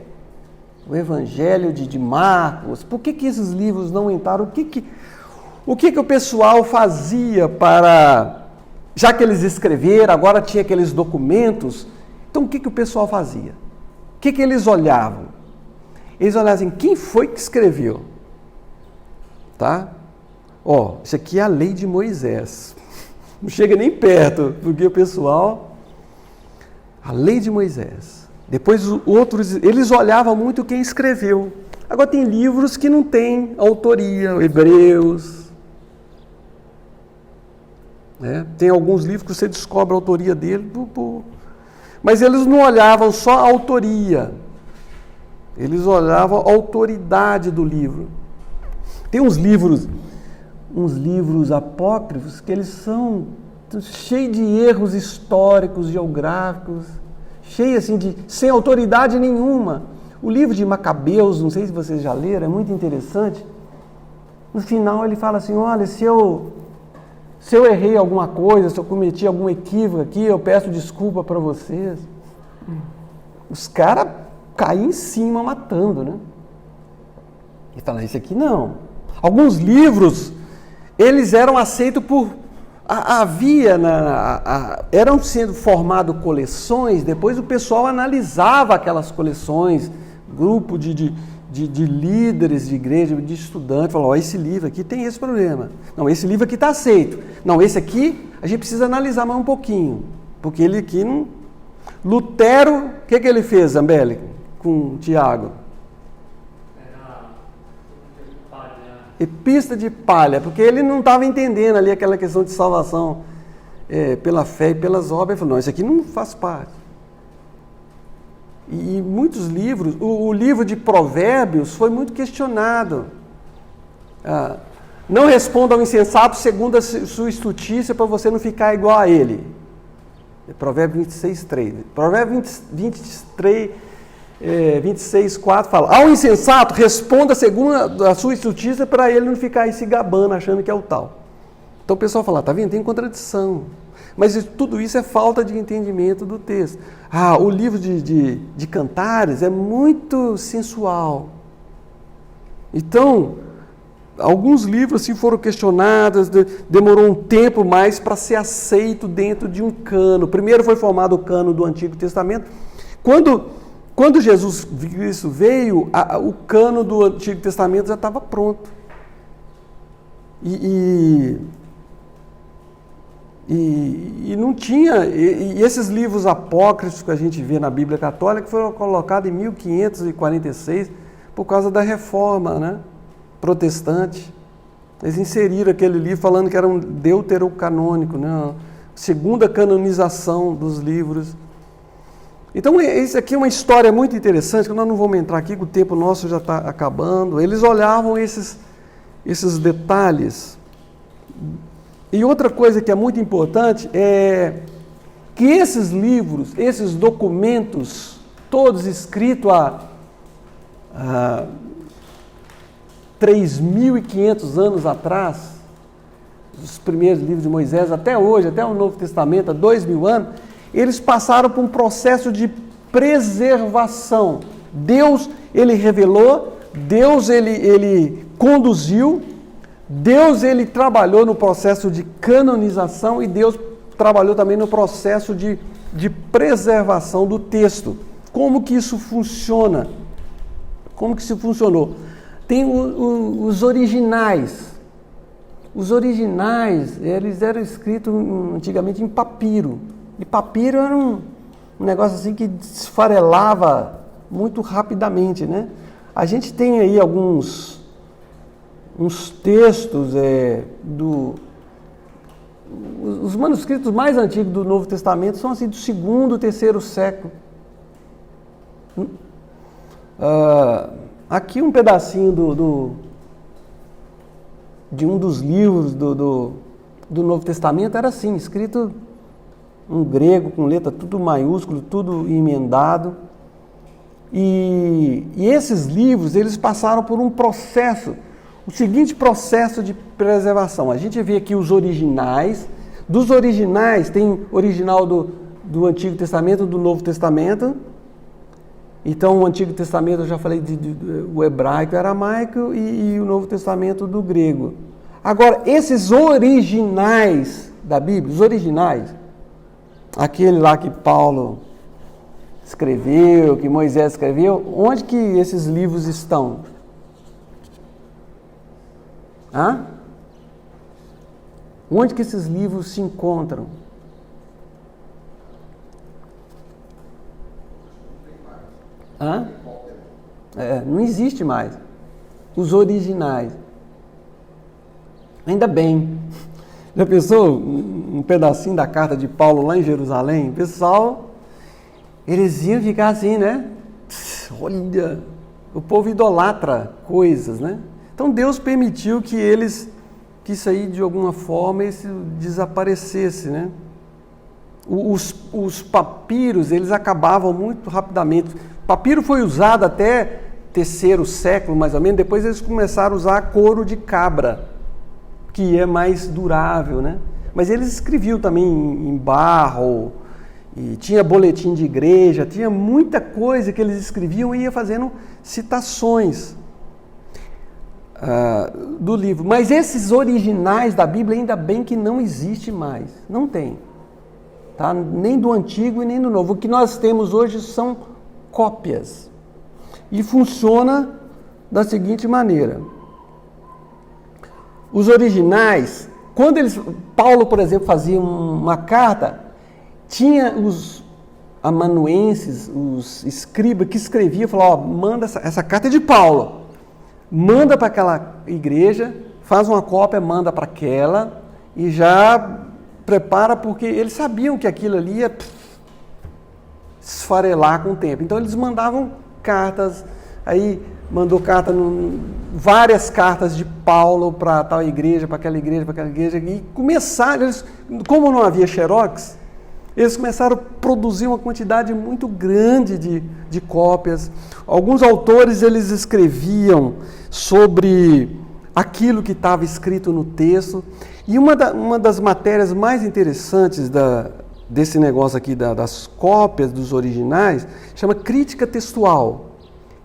o Evangelho de Marcos. Por que esses livros não entraram? O que o pessoal fazia para... Já que eles escreveram, agora tinha aqueles documentos. Então o que o pessoal fazia? O que eles olhavam? Eles olhavam assim, quem foi que escreveu? Tá? Isso aqui é a lei de Moisés. Não chega nem perto, porque o pessoal... A lei de Moisés. Depois outros, eles olhavam muito quem escreveu. Agora tem livros que não têm autoria, Hebreus. Tem alguns livros que você descobre a autoria dele, mas eles não olhavam só a autoria. Eles olhavam a autoridade do livro. Tem uns livros apócrifos que eles são cheios de erros históricos, geográficos, cheios assim sem autoridade nenhuma. O livro de Macabeus, não sei se vocês já leram, é muito interessante. No final ele fala assim, olha, se eu errei alguma coisa, se eu cometi algum equívoco aqui, eu peço desculpa para vocês. Os caras caem em cima matando, né? E falam, isso aqui não. Alguns livros, eles eram aceitos por... eram sendo formadas coleções, depois o pessoal analisava aquelas coleções, grupo de líderes de igreja, de estudantes, falou, esse livro aqui tem esse problema. Não, esse livro aqui está aceito. Não, esse aqui a gente precisa analisar mais um pouquinho, porque ele aqui não... Lutero, o que ele fez, Zambelli, com Tiago? Epístola de palha, porque ele não estava entendendo ali aquela questão de salvação pela fé e pelas obras. Ele falou, não, isso aqui não faz parte. E muitos livros, o livro de Provérbios foi muito questionado. Não responda ao insensato segundo a sua estutícia para você não ficar igual a ele. Provérbios 26:3. Provérbios 26:4 fala, ao insensato responda segundo a sua estutícia para ele não ficar aí se gabando achando que é o tal. Então o pessoal fala, tá vendo? Tem contradição. Mas tudo isso é falta de entendimento do texto. O livro de Cantares é muito sensual. Então, alguns livros assim, foram questionados, demorou um tempo mais para ser aceito dentro de um cano. Primeiro foi formado o cano do Antigo Testamento. Quando Jesus Cristo veio, o cano do Antigo Testamento já estava pronto. E não tinha... E esses livros apócrifos que a gente vê na Bíblia Católica foram colocados em 1546 por causa da reforma, né, protestante. Eles inseriram aquele livro falando que era um deuterocanônico, né, segunda canonização dos livros. Então, isso aqui é uma história muito interessante, que nós não vamos entrar aqui, que o tempo nosso já está acabando. Eles olhavam esses detalhes. E outra coisa que é muito importante é que esses livros, esses documentos, todos escritos há 3.500 anos atrás, os primeiros livros de Moisés, até hoje, até o Novo Testamento, há 2.000 anos, eles passaram por um processo de preservação. Deus, ele revelou, Deus, ele conduziu, Deus, ele trabalhou no processo de canonização e Deus trabalhou também no processo de preservação do texto. Como que isso funciona? Como que isso funcionou? Tem os originais. Os originais, eles eram escritos antigamente em papiro. E papiro era um negócio assim que esfarelava muito rapidamente, né? A gente tem aí uns textos os manuscritos mais antigos do Novo Testamento são assim do 2º, 3º século. Aqui um pedacinho de um dos livros do Novo Testamento era assim, escrito em grego, com letra tudo maiúsculo, tudo emendado. E esses livros, eles passaram por um processo, o seguinte processo de preservação. A gente vê aqui os originais. Dos originais, tem original do Antigo Testamento, do Novo Testamento. Então, o Antigo Testamento, eu já falei o hebraico, o aramaico e o Novo Testamento do grego. Agora, esses originais da Bíblia, os originais, aquele lá que Paulo escreveu, que Moisés escreveu, onde que esses livros estão? Onde que esses livros se encontram? Não existe mais. Os originais. Ainda bem. Já pensou um pedacinho da carta de Paulo lá em Jerusalém? O pessoal, eles iam ficar assim, né? Olha, o povo idolatra coisas, né? Então Deus permitiu que isso aí de alguma forma desaparecesse, né? Os papiros, eles acabavam muito rapidamente. O papiro foi usado até 3º século, mais ou menos. Depois eles começaram a usar couro de cabra, que é mais durável, né? Mas eles escreviam também em barro, e tinha boletim de igreja, tinha muita coisa que eles escreviam e ia fazendo citações do livro. Mas esses originais da Bíblia, ainda bem que não existe mais. Não tem. Tá? Nem do Antigo e nem do Novo. O que nós temos hoje são cópias. E funciona da seguinte maneira. Os originais, quando Paulo, por exemplo, fazia uma carta, tinha os amanuenses, os escribas que escreviam, falavam, manda essa carta é de Paulo, manda para aquela igreja, faz uma cópia, manda para aquela e já prepara, porque eles sabiam que aquilo ali ia esfarelar com o tempo. Então eles mandavam cartas, aí mandou várias cartas de Paulo para tal igreja, para aquela igreja, e começaram, como não havia xerox, eles começaram a produzir uma quantidade muito grande de cópias. Alguns autores, eles escreviam sobre aquilo que estava escrito no texto. E uma das matérias mais interessantes desse negócio aqui, das cópias dos originais, chama crítica textual,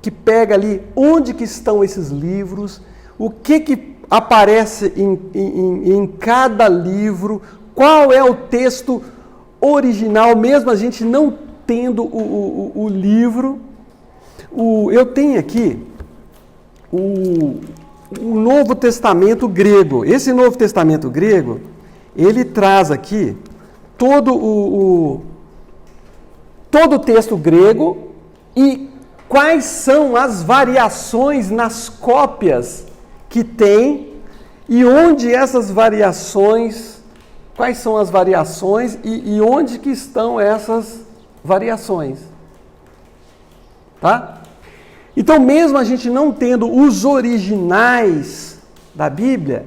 que pega ali onde que estão esses livros, o que aparece em cada livro, qual é o texto original, mesmo a gente não tendo o livro. Eu tenho aqui o Novo Testamento grego. Esse Novo Testamento grego, ele traz aqui todo o texto grego e quais são as variações nas cópias que tem e onde essas variações, quais são as variações e onde que estão essas variações. Tá? Então, mesmo a gente não tendo os originais da Bíblia,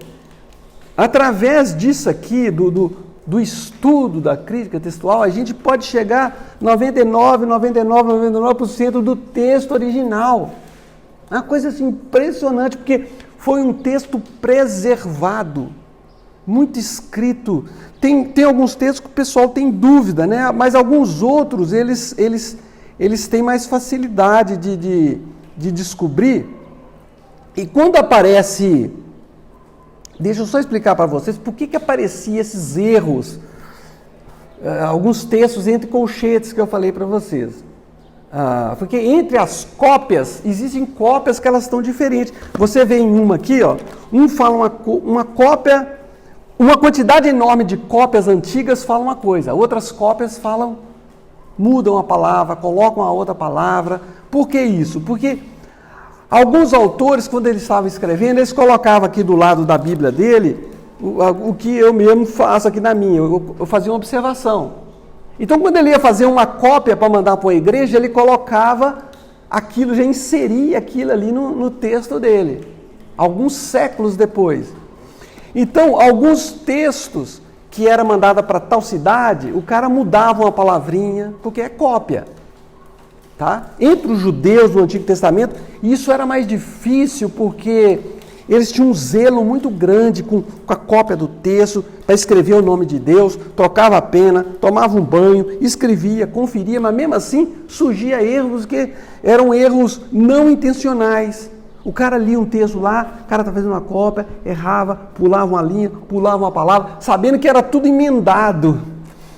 através disso aqui, do estudo da crítica textual, a gente pode chegar 99% do texto original. É uma coisa assim, impressionante, porque foi um texto preservado, muito escrito. Tem alguns textos que o pessoal tem dúvida, né? Mas alguns outros, eles têm mais facilidade de descobrir. E quando aparece... Deixa eu só explicar para vocês por que apareciam esses erros. Alguns textos entre colchetes que eu falei para vocês. Porque entre as cópias, existem cópias que elas estão diferentes. Você vê em uma aqui, ó, um fala uma cópia, uma quantidade enorme de cópias antigas fala uma coisa, outras cópias mudam a palavra, colocam a outra palavra. Por que isso? Porque alguns autores, quando eles estavam escrevendo, eles colocavam aqui do lado da Bíblia dele o que eu mesmo faço aqui na minha. Eu fazia uma observação. Então, quando ele ia fazer uma cópia para mandar para a igreja, ele colocava aquilo, já inseria aquilo ali no texto dele, alguns séculos depois. Então, alguns textos que era mandada para tal cidade, o cara mudava uma palavrinha, porque é cópia. Tá? Entre os judeus do Antigo Testamento, isso era mais difícil, porque eles tinham um zelo muito grande com a cópia do texto, para escrever o nome de Deus, trocava a pena, tomava um banho, escrevia, conferia, mas mesmo assim surgia erros que eram erros não intencionais. O cara lia um texto lá, o cara está fazendo uma cópia, errava, pulava uma linha, pulava uma palavra, sabendo que era tudo emendado.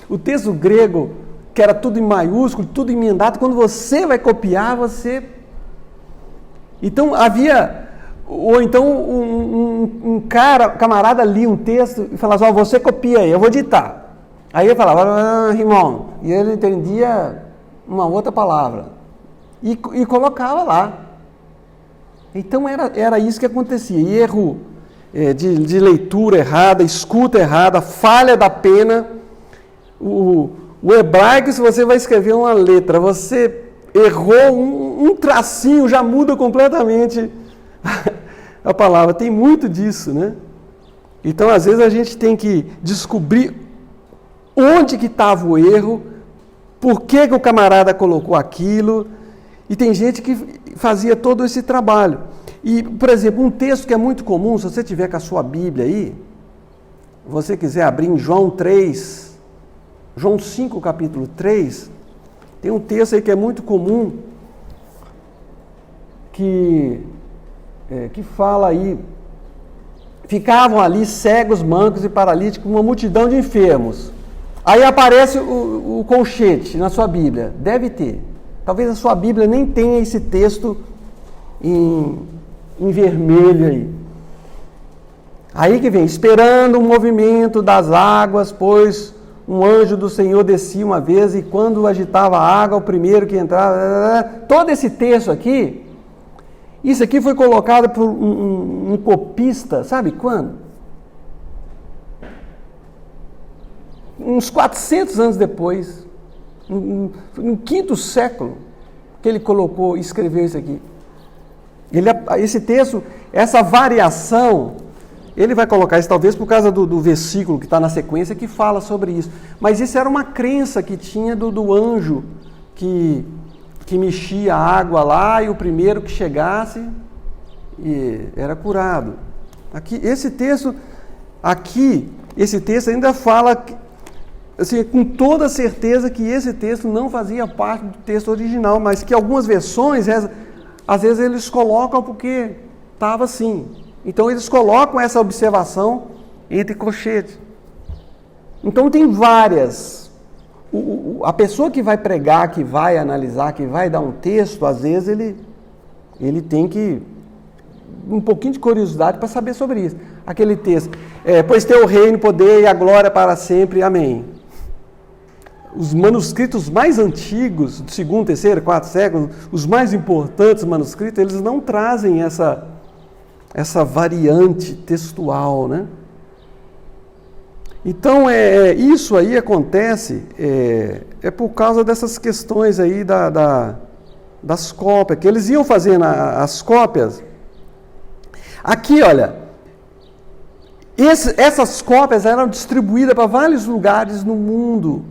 O texto grego, que era tudo em maiúsculo, tudo emendado, quando você vai copiar, você... Então havia... Ou então um camarada lia um texto e falava assim, você copia aí, eu vou ditar. Aí ele falava, irmão, e ele entendia uma outra palavra. E colocava lá. Então era isso que acontecia. E erro de leitura errada, escuta errada, falha da pena. O hebraico, se você vai escrever uma letra, você errou um tracinho, já muda completamente a palavra. Tem muito disso, né? Então, às vezes, a gente tem que descobrir onde que estava o erro, por que o camarada colocou aquilo, e tem gente que fazia todo esse trabalho. E, por exemplo, um texto que é muito comum, se você tiver com a sua Bíblia aí, você quiser abrir em João 5, capítulo 3, tem um texto aí que é muito comum, que fala aí, ficavam ali cegos, mancos e paralíticos, uma multidão de enfermos. Aí aparece o colchete na sua Bíblia, deve ter. Talvez a sua Bíblia nem tenha esse texto em vermelho aí. Aí que vem, esperando o movimento das águas, pois um anjo do Senhor descia uma vez e quando agitava a água, o primeiro que entrava... Todo esse texto aqui, isso aqui foi colocado por um copista, sabe quando? Uns 400 anos depois, no 5º século, que ele escreveu isso aqui. Esse texto, essa variação, ele vai colocar isso talvez por causa do versículo que está na sequência que fala sobre isso. Mas isso era uma crença que tinha do anjo que mexia a água lá e o primeiro que chegasse era curado. Esse texto ainda fala, assim, com toda certeza que esse texto não fazia parte do texto original, mas que algumas versões, às vezes eles colocam porque estava assim. Então eles colocam essa observação entre colchetes. Então tem várias... A pessoa que vai pregar, que vai analisar, que vai dar um texto, às vezes ele tem que um pouquinho de curiosidade para saber sobre isso. Aquele texto, pois teu reino, poder e a glória para sempre, amém. Os manuscritos mais antigos, do 2º, 3º, 4º século, os mais importantes manuscritos, eles não trazem essa variante textual, né? Então, isso aí acontece por causa dessas questões aí das cópias, que eles iam fazendo as cópias. Aqui, olha, essas cópias eram distribuídas para vários lugares no mundo.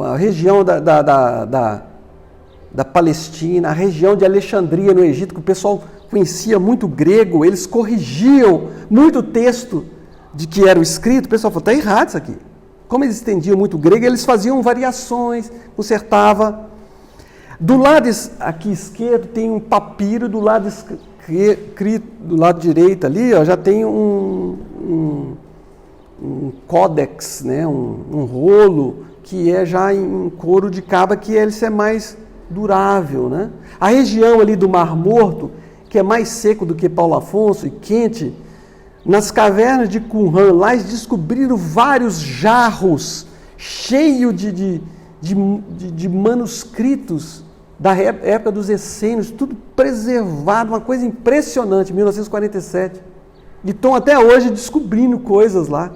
A região da Palestina, a região de Alexandria, no Egito, que o pessoal conhecia muito grego, eles corrigiam muito texto de que era o escrito. O pessoal falou, está errado isso aqui. Como eles entendiam muito grego, eles faziam variações, consertava. Do lado aqui esquerdo tem um papiro, do lado direito ali, ó, já tem um códex, né, um rolo, que é já em couro de cabra, que esse é mais durável, né? A região ali do Mar Morto, que é mais seco do que Paulo Afonso e quente, nas cavernas de Qumran, lá eles descobriram vários jarros cheios de manuscritos da época dos essênios, tudo preservado, uma coisa impressionante, 1947. E estão até hoje descobrindo coisas lá,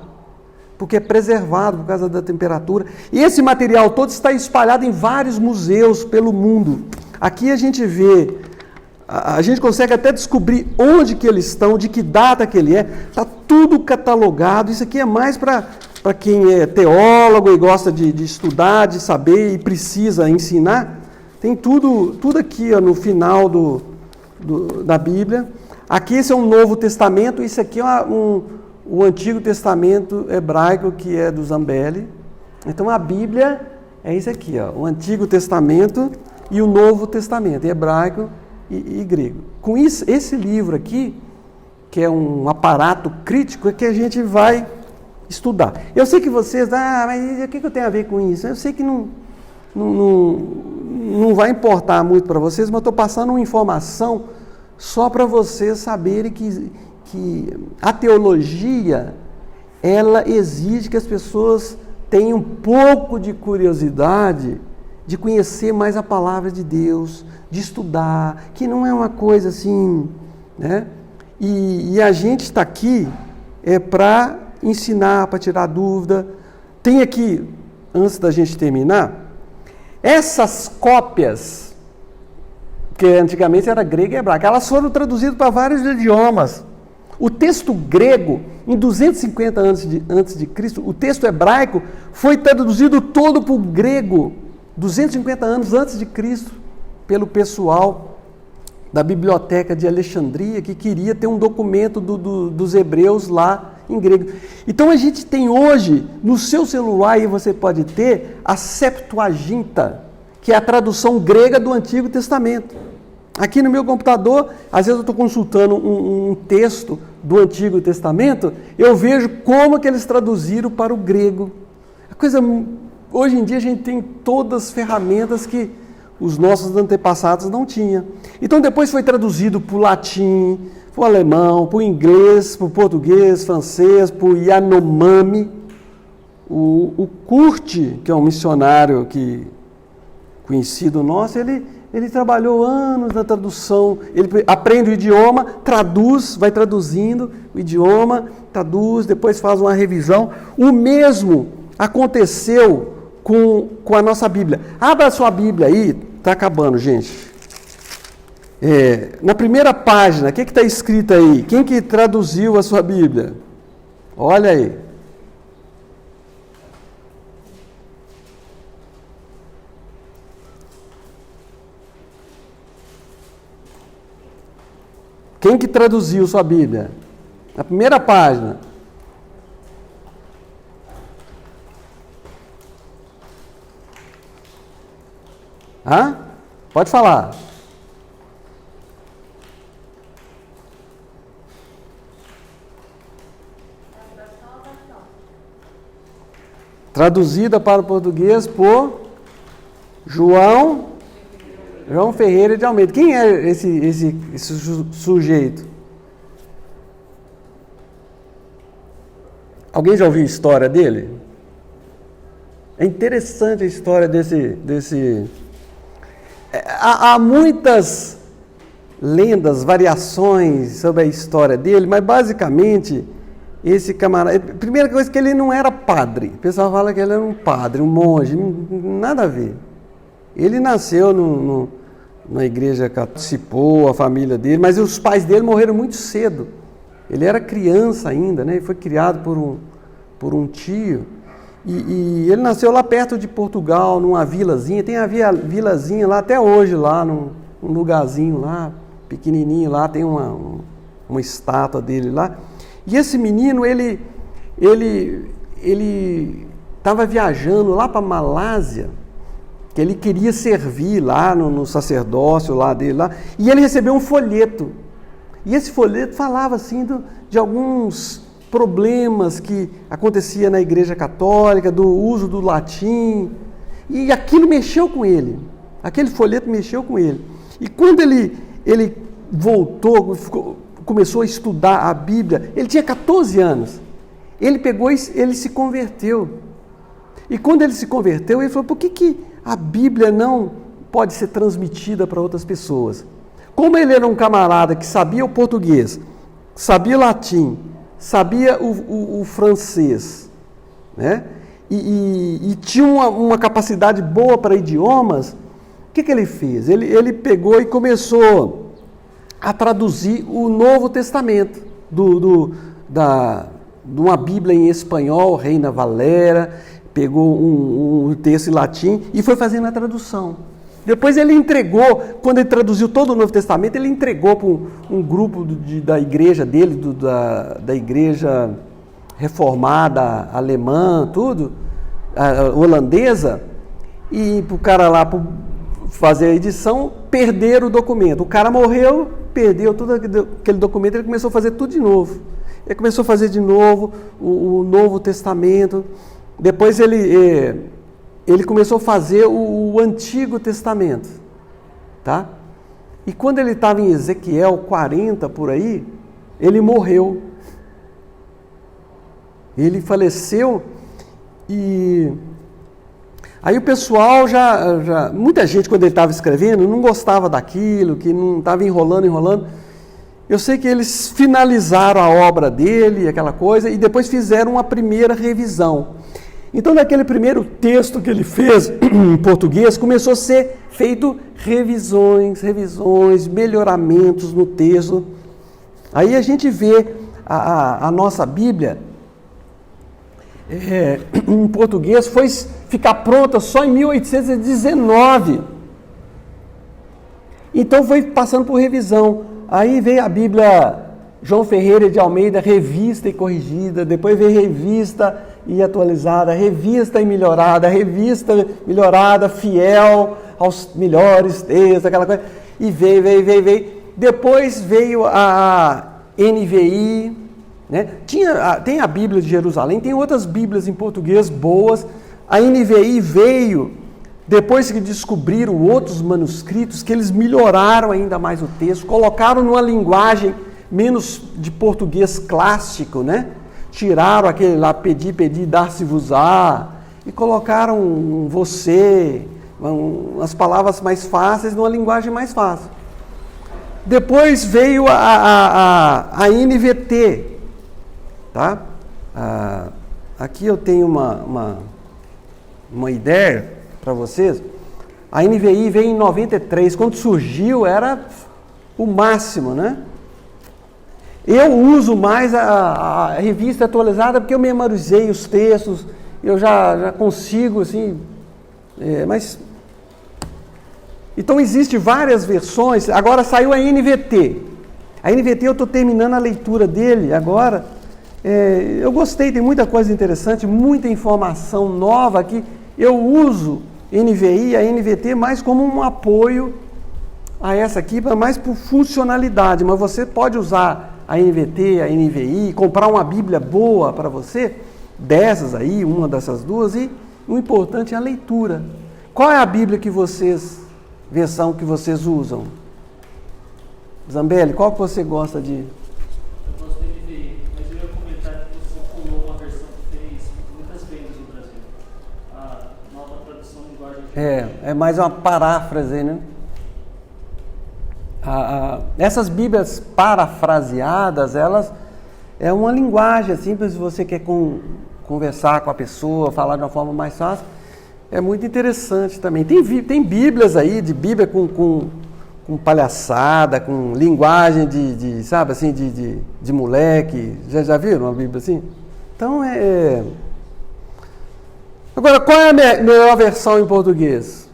porque é preservado por causa da temperatura. E esse material todo está espalhado em vários museus pelo mundo. Aqui a gente vê, a gente consegue até descobrir onde que eles estão, de que data que ele é, está tudo catalogado. Isso aqui é mais para quem é teólogo e gosta de estudar, de saber e precisa ensinar. Tem tudo aqui, ó, no final da Bíblia. Aqui esse é um Novo Testamento, isso aqui é o Antigo Testamento hebraico, que é do Zambelli. Então a Bíblia é isso aqui, ó, o Antigo Testamento e o Novo Testamento, hebraico e grego. Com isso, esse livro aqui, que é um aparato crítico, é que a gente vai estudar. Eu sei que vocês, mas o que eu tenho a ver com isso? Eu sei que não vai importar muito para vocês, mas estou passando uma informação só para vocês saberem que a teologia, ela exige que as pessoas tenham um pouco de curiosidade de conhecer mais a palavra de Deus, de estudar, que não é uma coisa assim, né? E a gente está aqui para ensinar, para tirar dúvida. Tem aqui, antes da gente terminar, essas cópias, que antigamente era grego e hebraico, elas foram traduzidas para vários idiomas. O texto grego, em 250 antes de Cristo, o texto hebraico foi traduzido todo para o grego, 250 anos antes de Cristo, pelo pessoal da biblioteca de Alexandria, que queria ter um documento dos hebreus lá em grego. Então a gente tem hoje, no seu celular, e você pode ter a Septuaginta, que é a tradução grega do Antigo Testamento. Aqui no meu computador, às vezes eu estou consultando um texto do Antigo Testamento, eu vejo como que eles traduziram para o grego. Hoje em dia a gente tem todas as ferramentas que os nossos antepassados não tinham. Então depois foi traduzido para o latim, para o alemão, para o inglês, para o português, francês, para o Yanomami. O Kurt, que é um missionário conhecido nosso, ele trabalhou anos na tradução, ele aprende o idioma, traduz, vai traduzindo o idioma, traduz, depois faz uma revisão. O mesmo aconteceu com a nossa Bíblia. Abra a sua Bíblia aí, está acabando, gente. Na primeira página, o que está escrito aí? Quem que traduziu a sua Bíblia? Olha aí. Quem que traduziu sua Bíblia? Na primeira página. Pode falar. Traduzida para o português por João Ferreira de Almeida. Quem é esse sujeito? Alguém já ouviu a história dele? É interessante a história desse... Há muitas lendas, variações sobre a história dele, mas basicamente esse camarada... Primeira coisa que ele não era padre. O pessoal fala que ele era um padre, um monge. Nada a ver. Ele nasceu na igreja católica, participou, a família dele, mas os pais dele morreram muito cedo. Ele era criança ainda, né? Ele foi criado por um tio. E ele nasceu lá perto de Portugal, numa vilazinha. Tem a vilazinha lá até hoje, lá num lugarzinho lá, pequenininho lá, tem uma estátua dele lá. E esse menino, ele estava viajando lá para a Malásia, que ele queria servir lá no sacerdócio lá dele lá, e ele recebeu um folheto. E esse folheto falava assim de alguns problemas que acontecia na Igreja Católica, do uso do latim, e aquilo mexeu com ele. Aquele folheto mexeu com ele. E quando ele voltou, começou a estudar a Bíblia, ele tinha 14 anos. Ele pegou e ele se converteu. E quando ele se converteu, ele falou: por que a Bíblia não pode ser transmitida para outras pessoas? Como ele era um camarada que sabia o português, sabia latim, sabia o francês, né? E tinha uma capacidade boa para idiomas, o que ele fez? Ele pegou e começou a traduzir o Novo Testamento, de uma Bíblia em espanhol, Reina Valera, pegou um texto em latim e foi fazendo a tradução. Depois ele entregou, quando ele traduziu todo o Novo Testamento, ele entregou para um grupo da igreja dele, da igreja reformada, alemã, tudo, holandesa, e para o cara lá fazer a edição, perderam o documento. O cara morreu, perdeu todo aquele documento, ele começou a fazer tudo de novo. Ele começou a fazer de novo o Novo Testamento. Depois ele começou a fazer o Antigo Testamento, tá? E quando ele estava em Ezequiel 40, por aí, ele morreu. Ele faleceu e aí o pessoal muita gente, quando ele estava escrevendo, não gostava daquilo, que não estava enrolando. Eu sei que eles finalizaram a obra dele, aquela coisa, e depois fizeram uma primeira revisão. Então, naquele primeiro texto que ele fez em português, começou a ser feito revisões, melhoramentos no texto. Aí a gente vê a nossa Bíblia em português foi ficar pronta só em 1819. Então foi passando por revisão. Aí veio a Bíblia João Ferreira de Almeida, revista e corrigida, depois veio revista e atualizada, revista e melhorada, revista melhorada, fiel aos melhores textos, aquela coisa, e veio. Depois veio a NVI, né? Tem a Bíblia de Jerusalém, tem outras Bíblias em português boas. A NVI veio depois que descobriram outros manuscritos, que eles melhoraram ainda mais o texto, colocaram numa linguagem menos de português clássico, né? Tiraram aquele lá, pedir, dar-se-vos-á, e colocaram você, as palavras mais fáceis, numa linguagem mais fácil. Depois veio a NVT, tá? Aqui eu tenho uma ideia para vocês. A NVI veio em 93, quando surgiu era o máximo, né? Eu uso mais a revista atualizada porque eu memorizei os textos, eu já consigo, assim, mas... Então, existem várias versões. Agora saiu a NVT. A NVT eu estou terminando a leitura dele agora. Eu gostei, tem muita coisa interessante, muita informação nova aqui. Eu uso NVI, a NVT mais como um apoio a essa aqui, mais por funcionalidade, mas você pode usar a NVT, a NVI, comprar uma Bíblia boa para você, dessas aí, uma dessas duas, e o importante é a leitura. Qual é a Bíblia versão que vocês usam? Zambelli, qual que você gosta de? Eu gosto da NVI, mas eu ia comentar que você pulou uma versão que fez muitas vendas no Brasil. A nova tradução de linguagem. É mais uma paráfrase, né? Essas Bíblias parafraseadas, elas é uma linguagem simples, se você quer conversar com a pessoa, falar de uma forma mais fácil, é muito interessante também. Tem Bíblias aí, de Bíblia com palhaçada, com linguagem sabe assim, de moleque. Já viram uma Bíblia assim? Então Agora, qual é a melhor versão em português?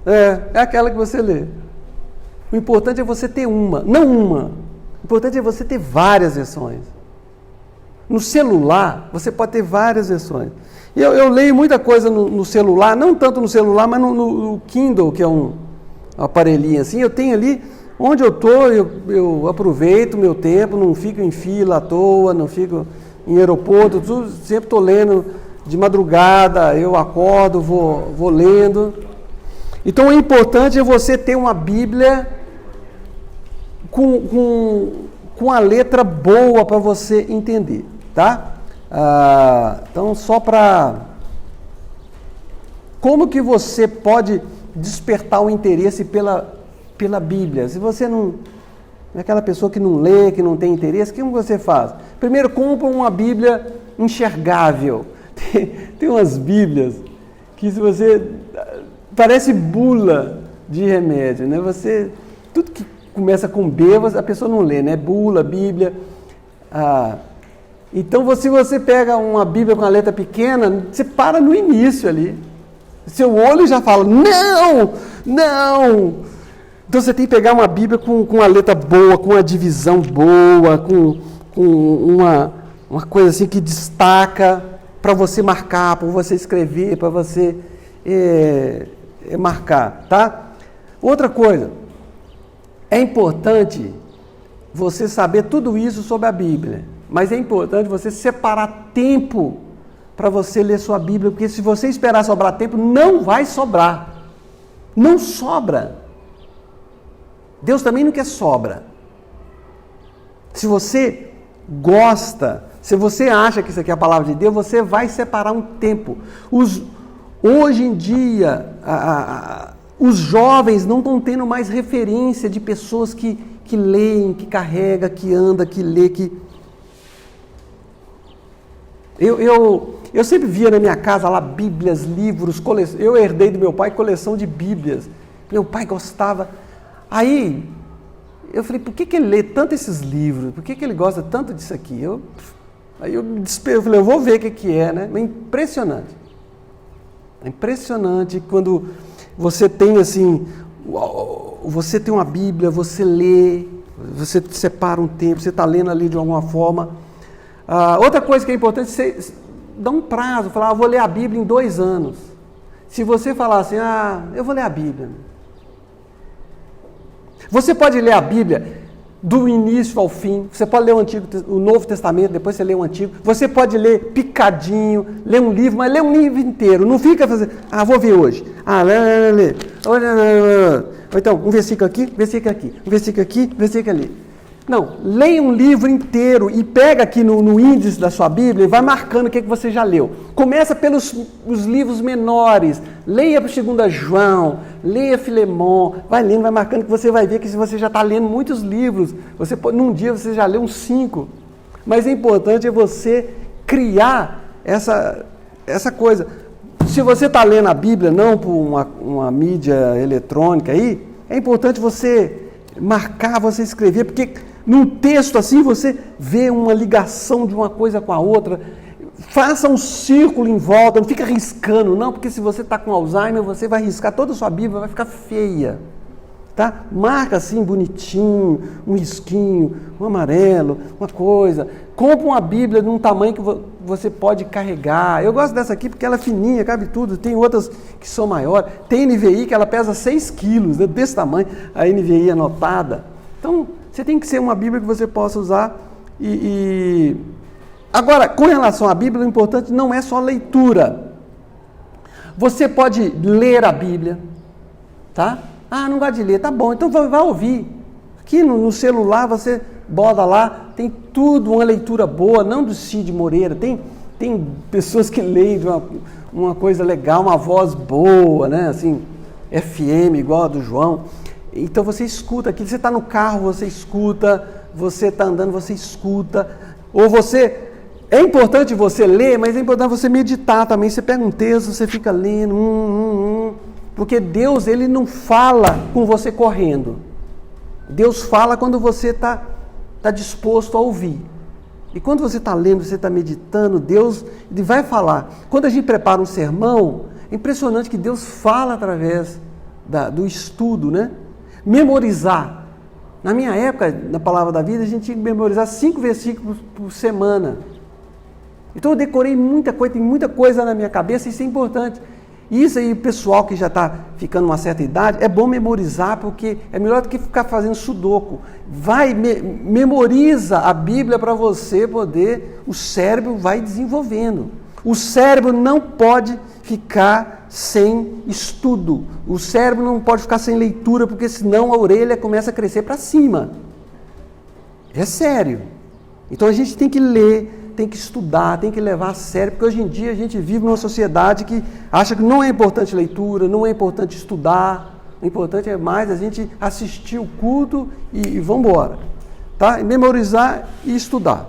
É aquela que você lê. O importante é você ter uma, não uma. O importante é você ter várias versões. No celular, você pode ter várias versões. Eu leio muita coisa no celular, não tanto no celular, mas no Kindle, que é um aparelhinho assim. Eu tenho ali, onde eu estou, eu aproveito o meu tempo, não fico em fila à toa, não fico em aeroporto, sempre estou lendo de madrugada, eu acordo, vou lendo. Então, o importante é você ter uma Bíblia com a letra boa para você entender, tá? Então, só para... Como que você pode despertar o interesse pela Bíblia? Se você não é aquela pessoa que não lê, que não tem interesse, o que você faz? Primeiro, compra uma Bíblia enxergável. Tem umas Bíblias que se você... Parece bula de remédio, né? Tudo que começa com B, a pessoa não lê, né? Bula, Bíblia. Então, se você pega uma Bíblia com a letra pequena, você para no início ali. Seu olho já fala, não! Então, você tem que pegar uma Bíblia com a letra boa, com a divisão boa, com uma coisa assim que destaca para você marcar, para você escrever, para você marcar, tá? Outra coisa, é importante você saber tudo isso sobre a Bíblia, mas é importante você separar tempo para você ler sua Bíblia, porque se você esperar sobrar tempo, não vai sobrar. Não sobra. Deus também não quer sobra. Se você gosta, se você acha que isso aqui é a palavra de Deus, você vai separar um tempo. Hoje em dia, os jovens não estão tendo mais referência de pessoas que leem, que carrega, que anda, que lê, que... Eu sempre via na minha casa lá Bíblias, livros, eu herdei do meu pai coleção de Bíblias. Meu pai gostava. Aí, eu falei, por que ele lê tanto esses livros? Por que ele gosta tanto disso aqui? Aí eu me desesperei, eu falei, eu vou ver o que é, né? É impressionante. É impressionante quando você tem assim, você tem uma Bíblia, você lê, você separa um tempo, você está lendo ali de alguma forma. Outra coisa que é importante, você dá um prazo, falar, eu vou ler a Bíblia em 2 anos. Se você falar assim, eu vou ler a Bíblia. Você pode ler a Bíblia do início ao fim, você pode ler o Novo Testamento, depois você lê o Antigo, você pode ler picadinho, ler um livro, mas lê um livro inteiro, não fica fazendo, vou ver hoje, lê. Ou então, um versículo aqui, um versículo aqui, um versículo aqui, um versículo ali. Não, leia um livro inteiro e pega aqui no índice da sua Bíblia e vai marcando o que você já leu. Começa pelos os livros menores, leia para 2 João, leia Filemon, vai lendo, vai marcando que você vai ver que se você já está lendo muitos livros, num dia você já leu uns 5. Mas o importante é você criar essa coisa. Se você está lendo a Bíblia, não por uma mídia eletrônica aí, é importante você marcar, você escrever, porque num texto assim você vê uma ligação de uma coisa com a outra. Faça um círculo em volta, não fica riscando, não, porque se você está com Alzheimer, você vai riscar toda a sua Bíblia, vai ficar feia. Tá? Marca assim, bonitinho, um risquinho, um amarelo, uma coisa. Compra uma Bíblia num tamanho que você pode carregar. Eu gosto dessa aqui porque ela é fininha, cabe tudo. Tem outras que são maiores. Tem NVI que ela pesa 6 quilos, né? Desse tamanho, a NVI anotada. Então, você tem que ser uma Bíblia que você possa usar. Agora, com relação à Bíblia, o importante não é só leitura. Você pode ler a Bíblia, tá? Não gosta de ler, tá bom, então vai ouvir. Aqui no celular você bota lá, tem tudo, uma leitura boa, não do Cid Moreira, tem pessoas que leem de uma coisa legal, uma voz boa, né, assim, FM, igual a do João. Então você escuta aqui, você está no carro, você escuta, você está andando, você escuta, ou você É importante você ler, mas é importante você meditar também. Você pega um texto, você fica lendo, porque Deus, Ele não fala com você correndo. Deus fala quando você está disposto a ouvir. E quando você está lendo, você está meditando, Deus Ele vai falar. Quando a gente prepara um sermão, é impressionante que Deus fala através do estudo, né? Memorizar. Na minha época, na Palavra da Vida, a gente tinha que memorizar 5 versículos por semana. Então eu decorei muita coisa, tem muita coisa na minha cabeça, isso é importante. Isso aí, o pessoal que já está ficando uma certa idade, é bom memorizar, porque é melhor do que ficar fazendo sudoku. Memoriza a Bíblia para você poder, o cérebro vai desenvolvendo. O cérebro não pode ficar sem estudo. O cérebro não pode ficar sem leitura, porque senão a orelha começa a crescer para cima. É sério. Então a gente tem que ler, tem que estudar, tem que levar a sério, porque hoje em dia a gente vive numa sociedade que acha que não é importante leitura, não é importante estudar, o importante é mais a gente assistir o culto e vamos embora, tá? Memorizar e estudar.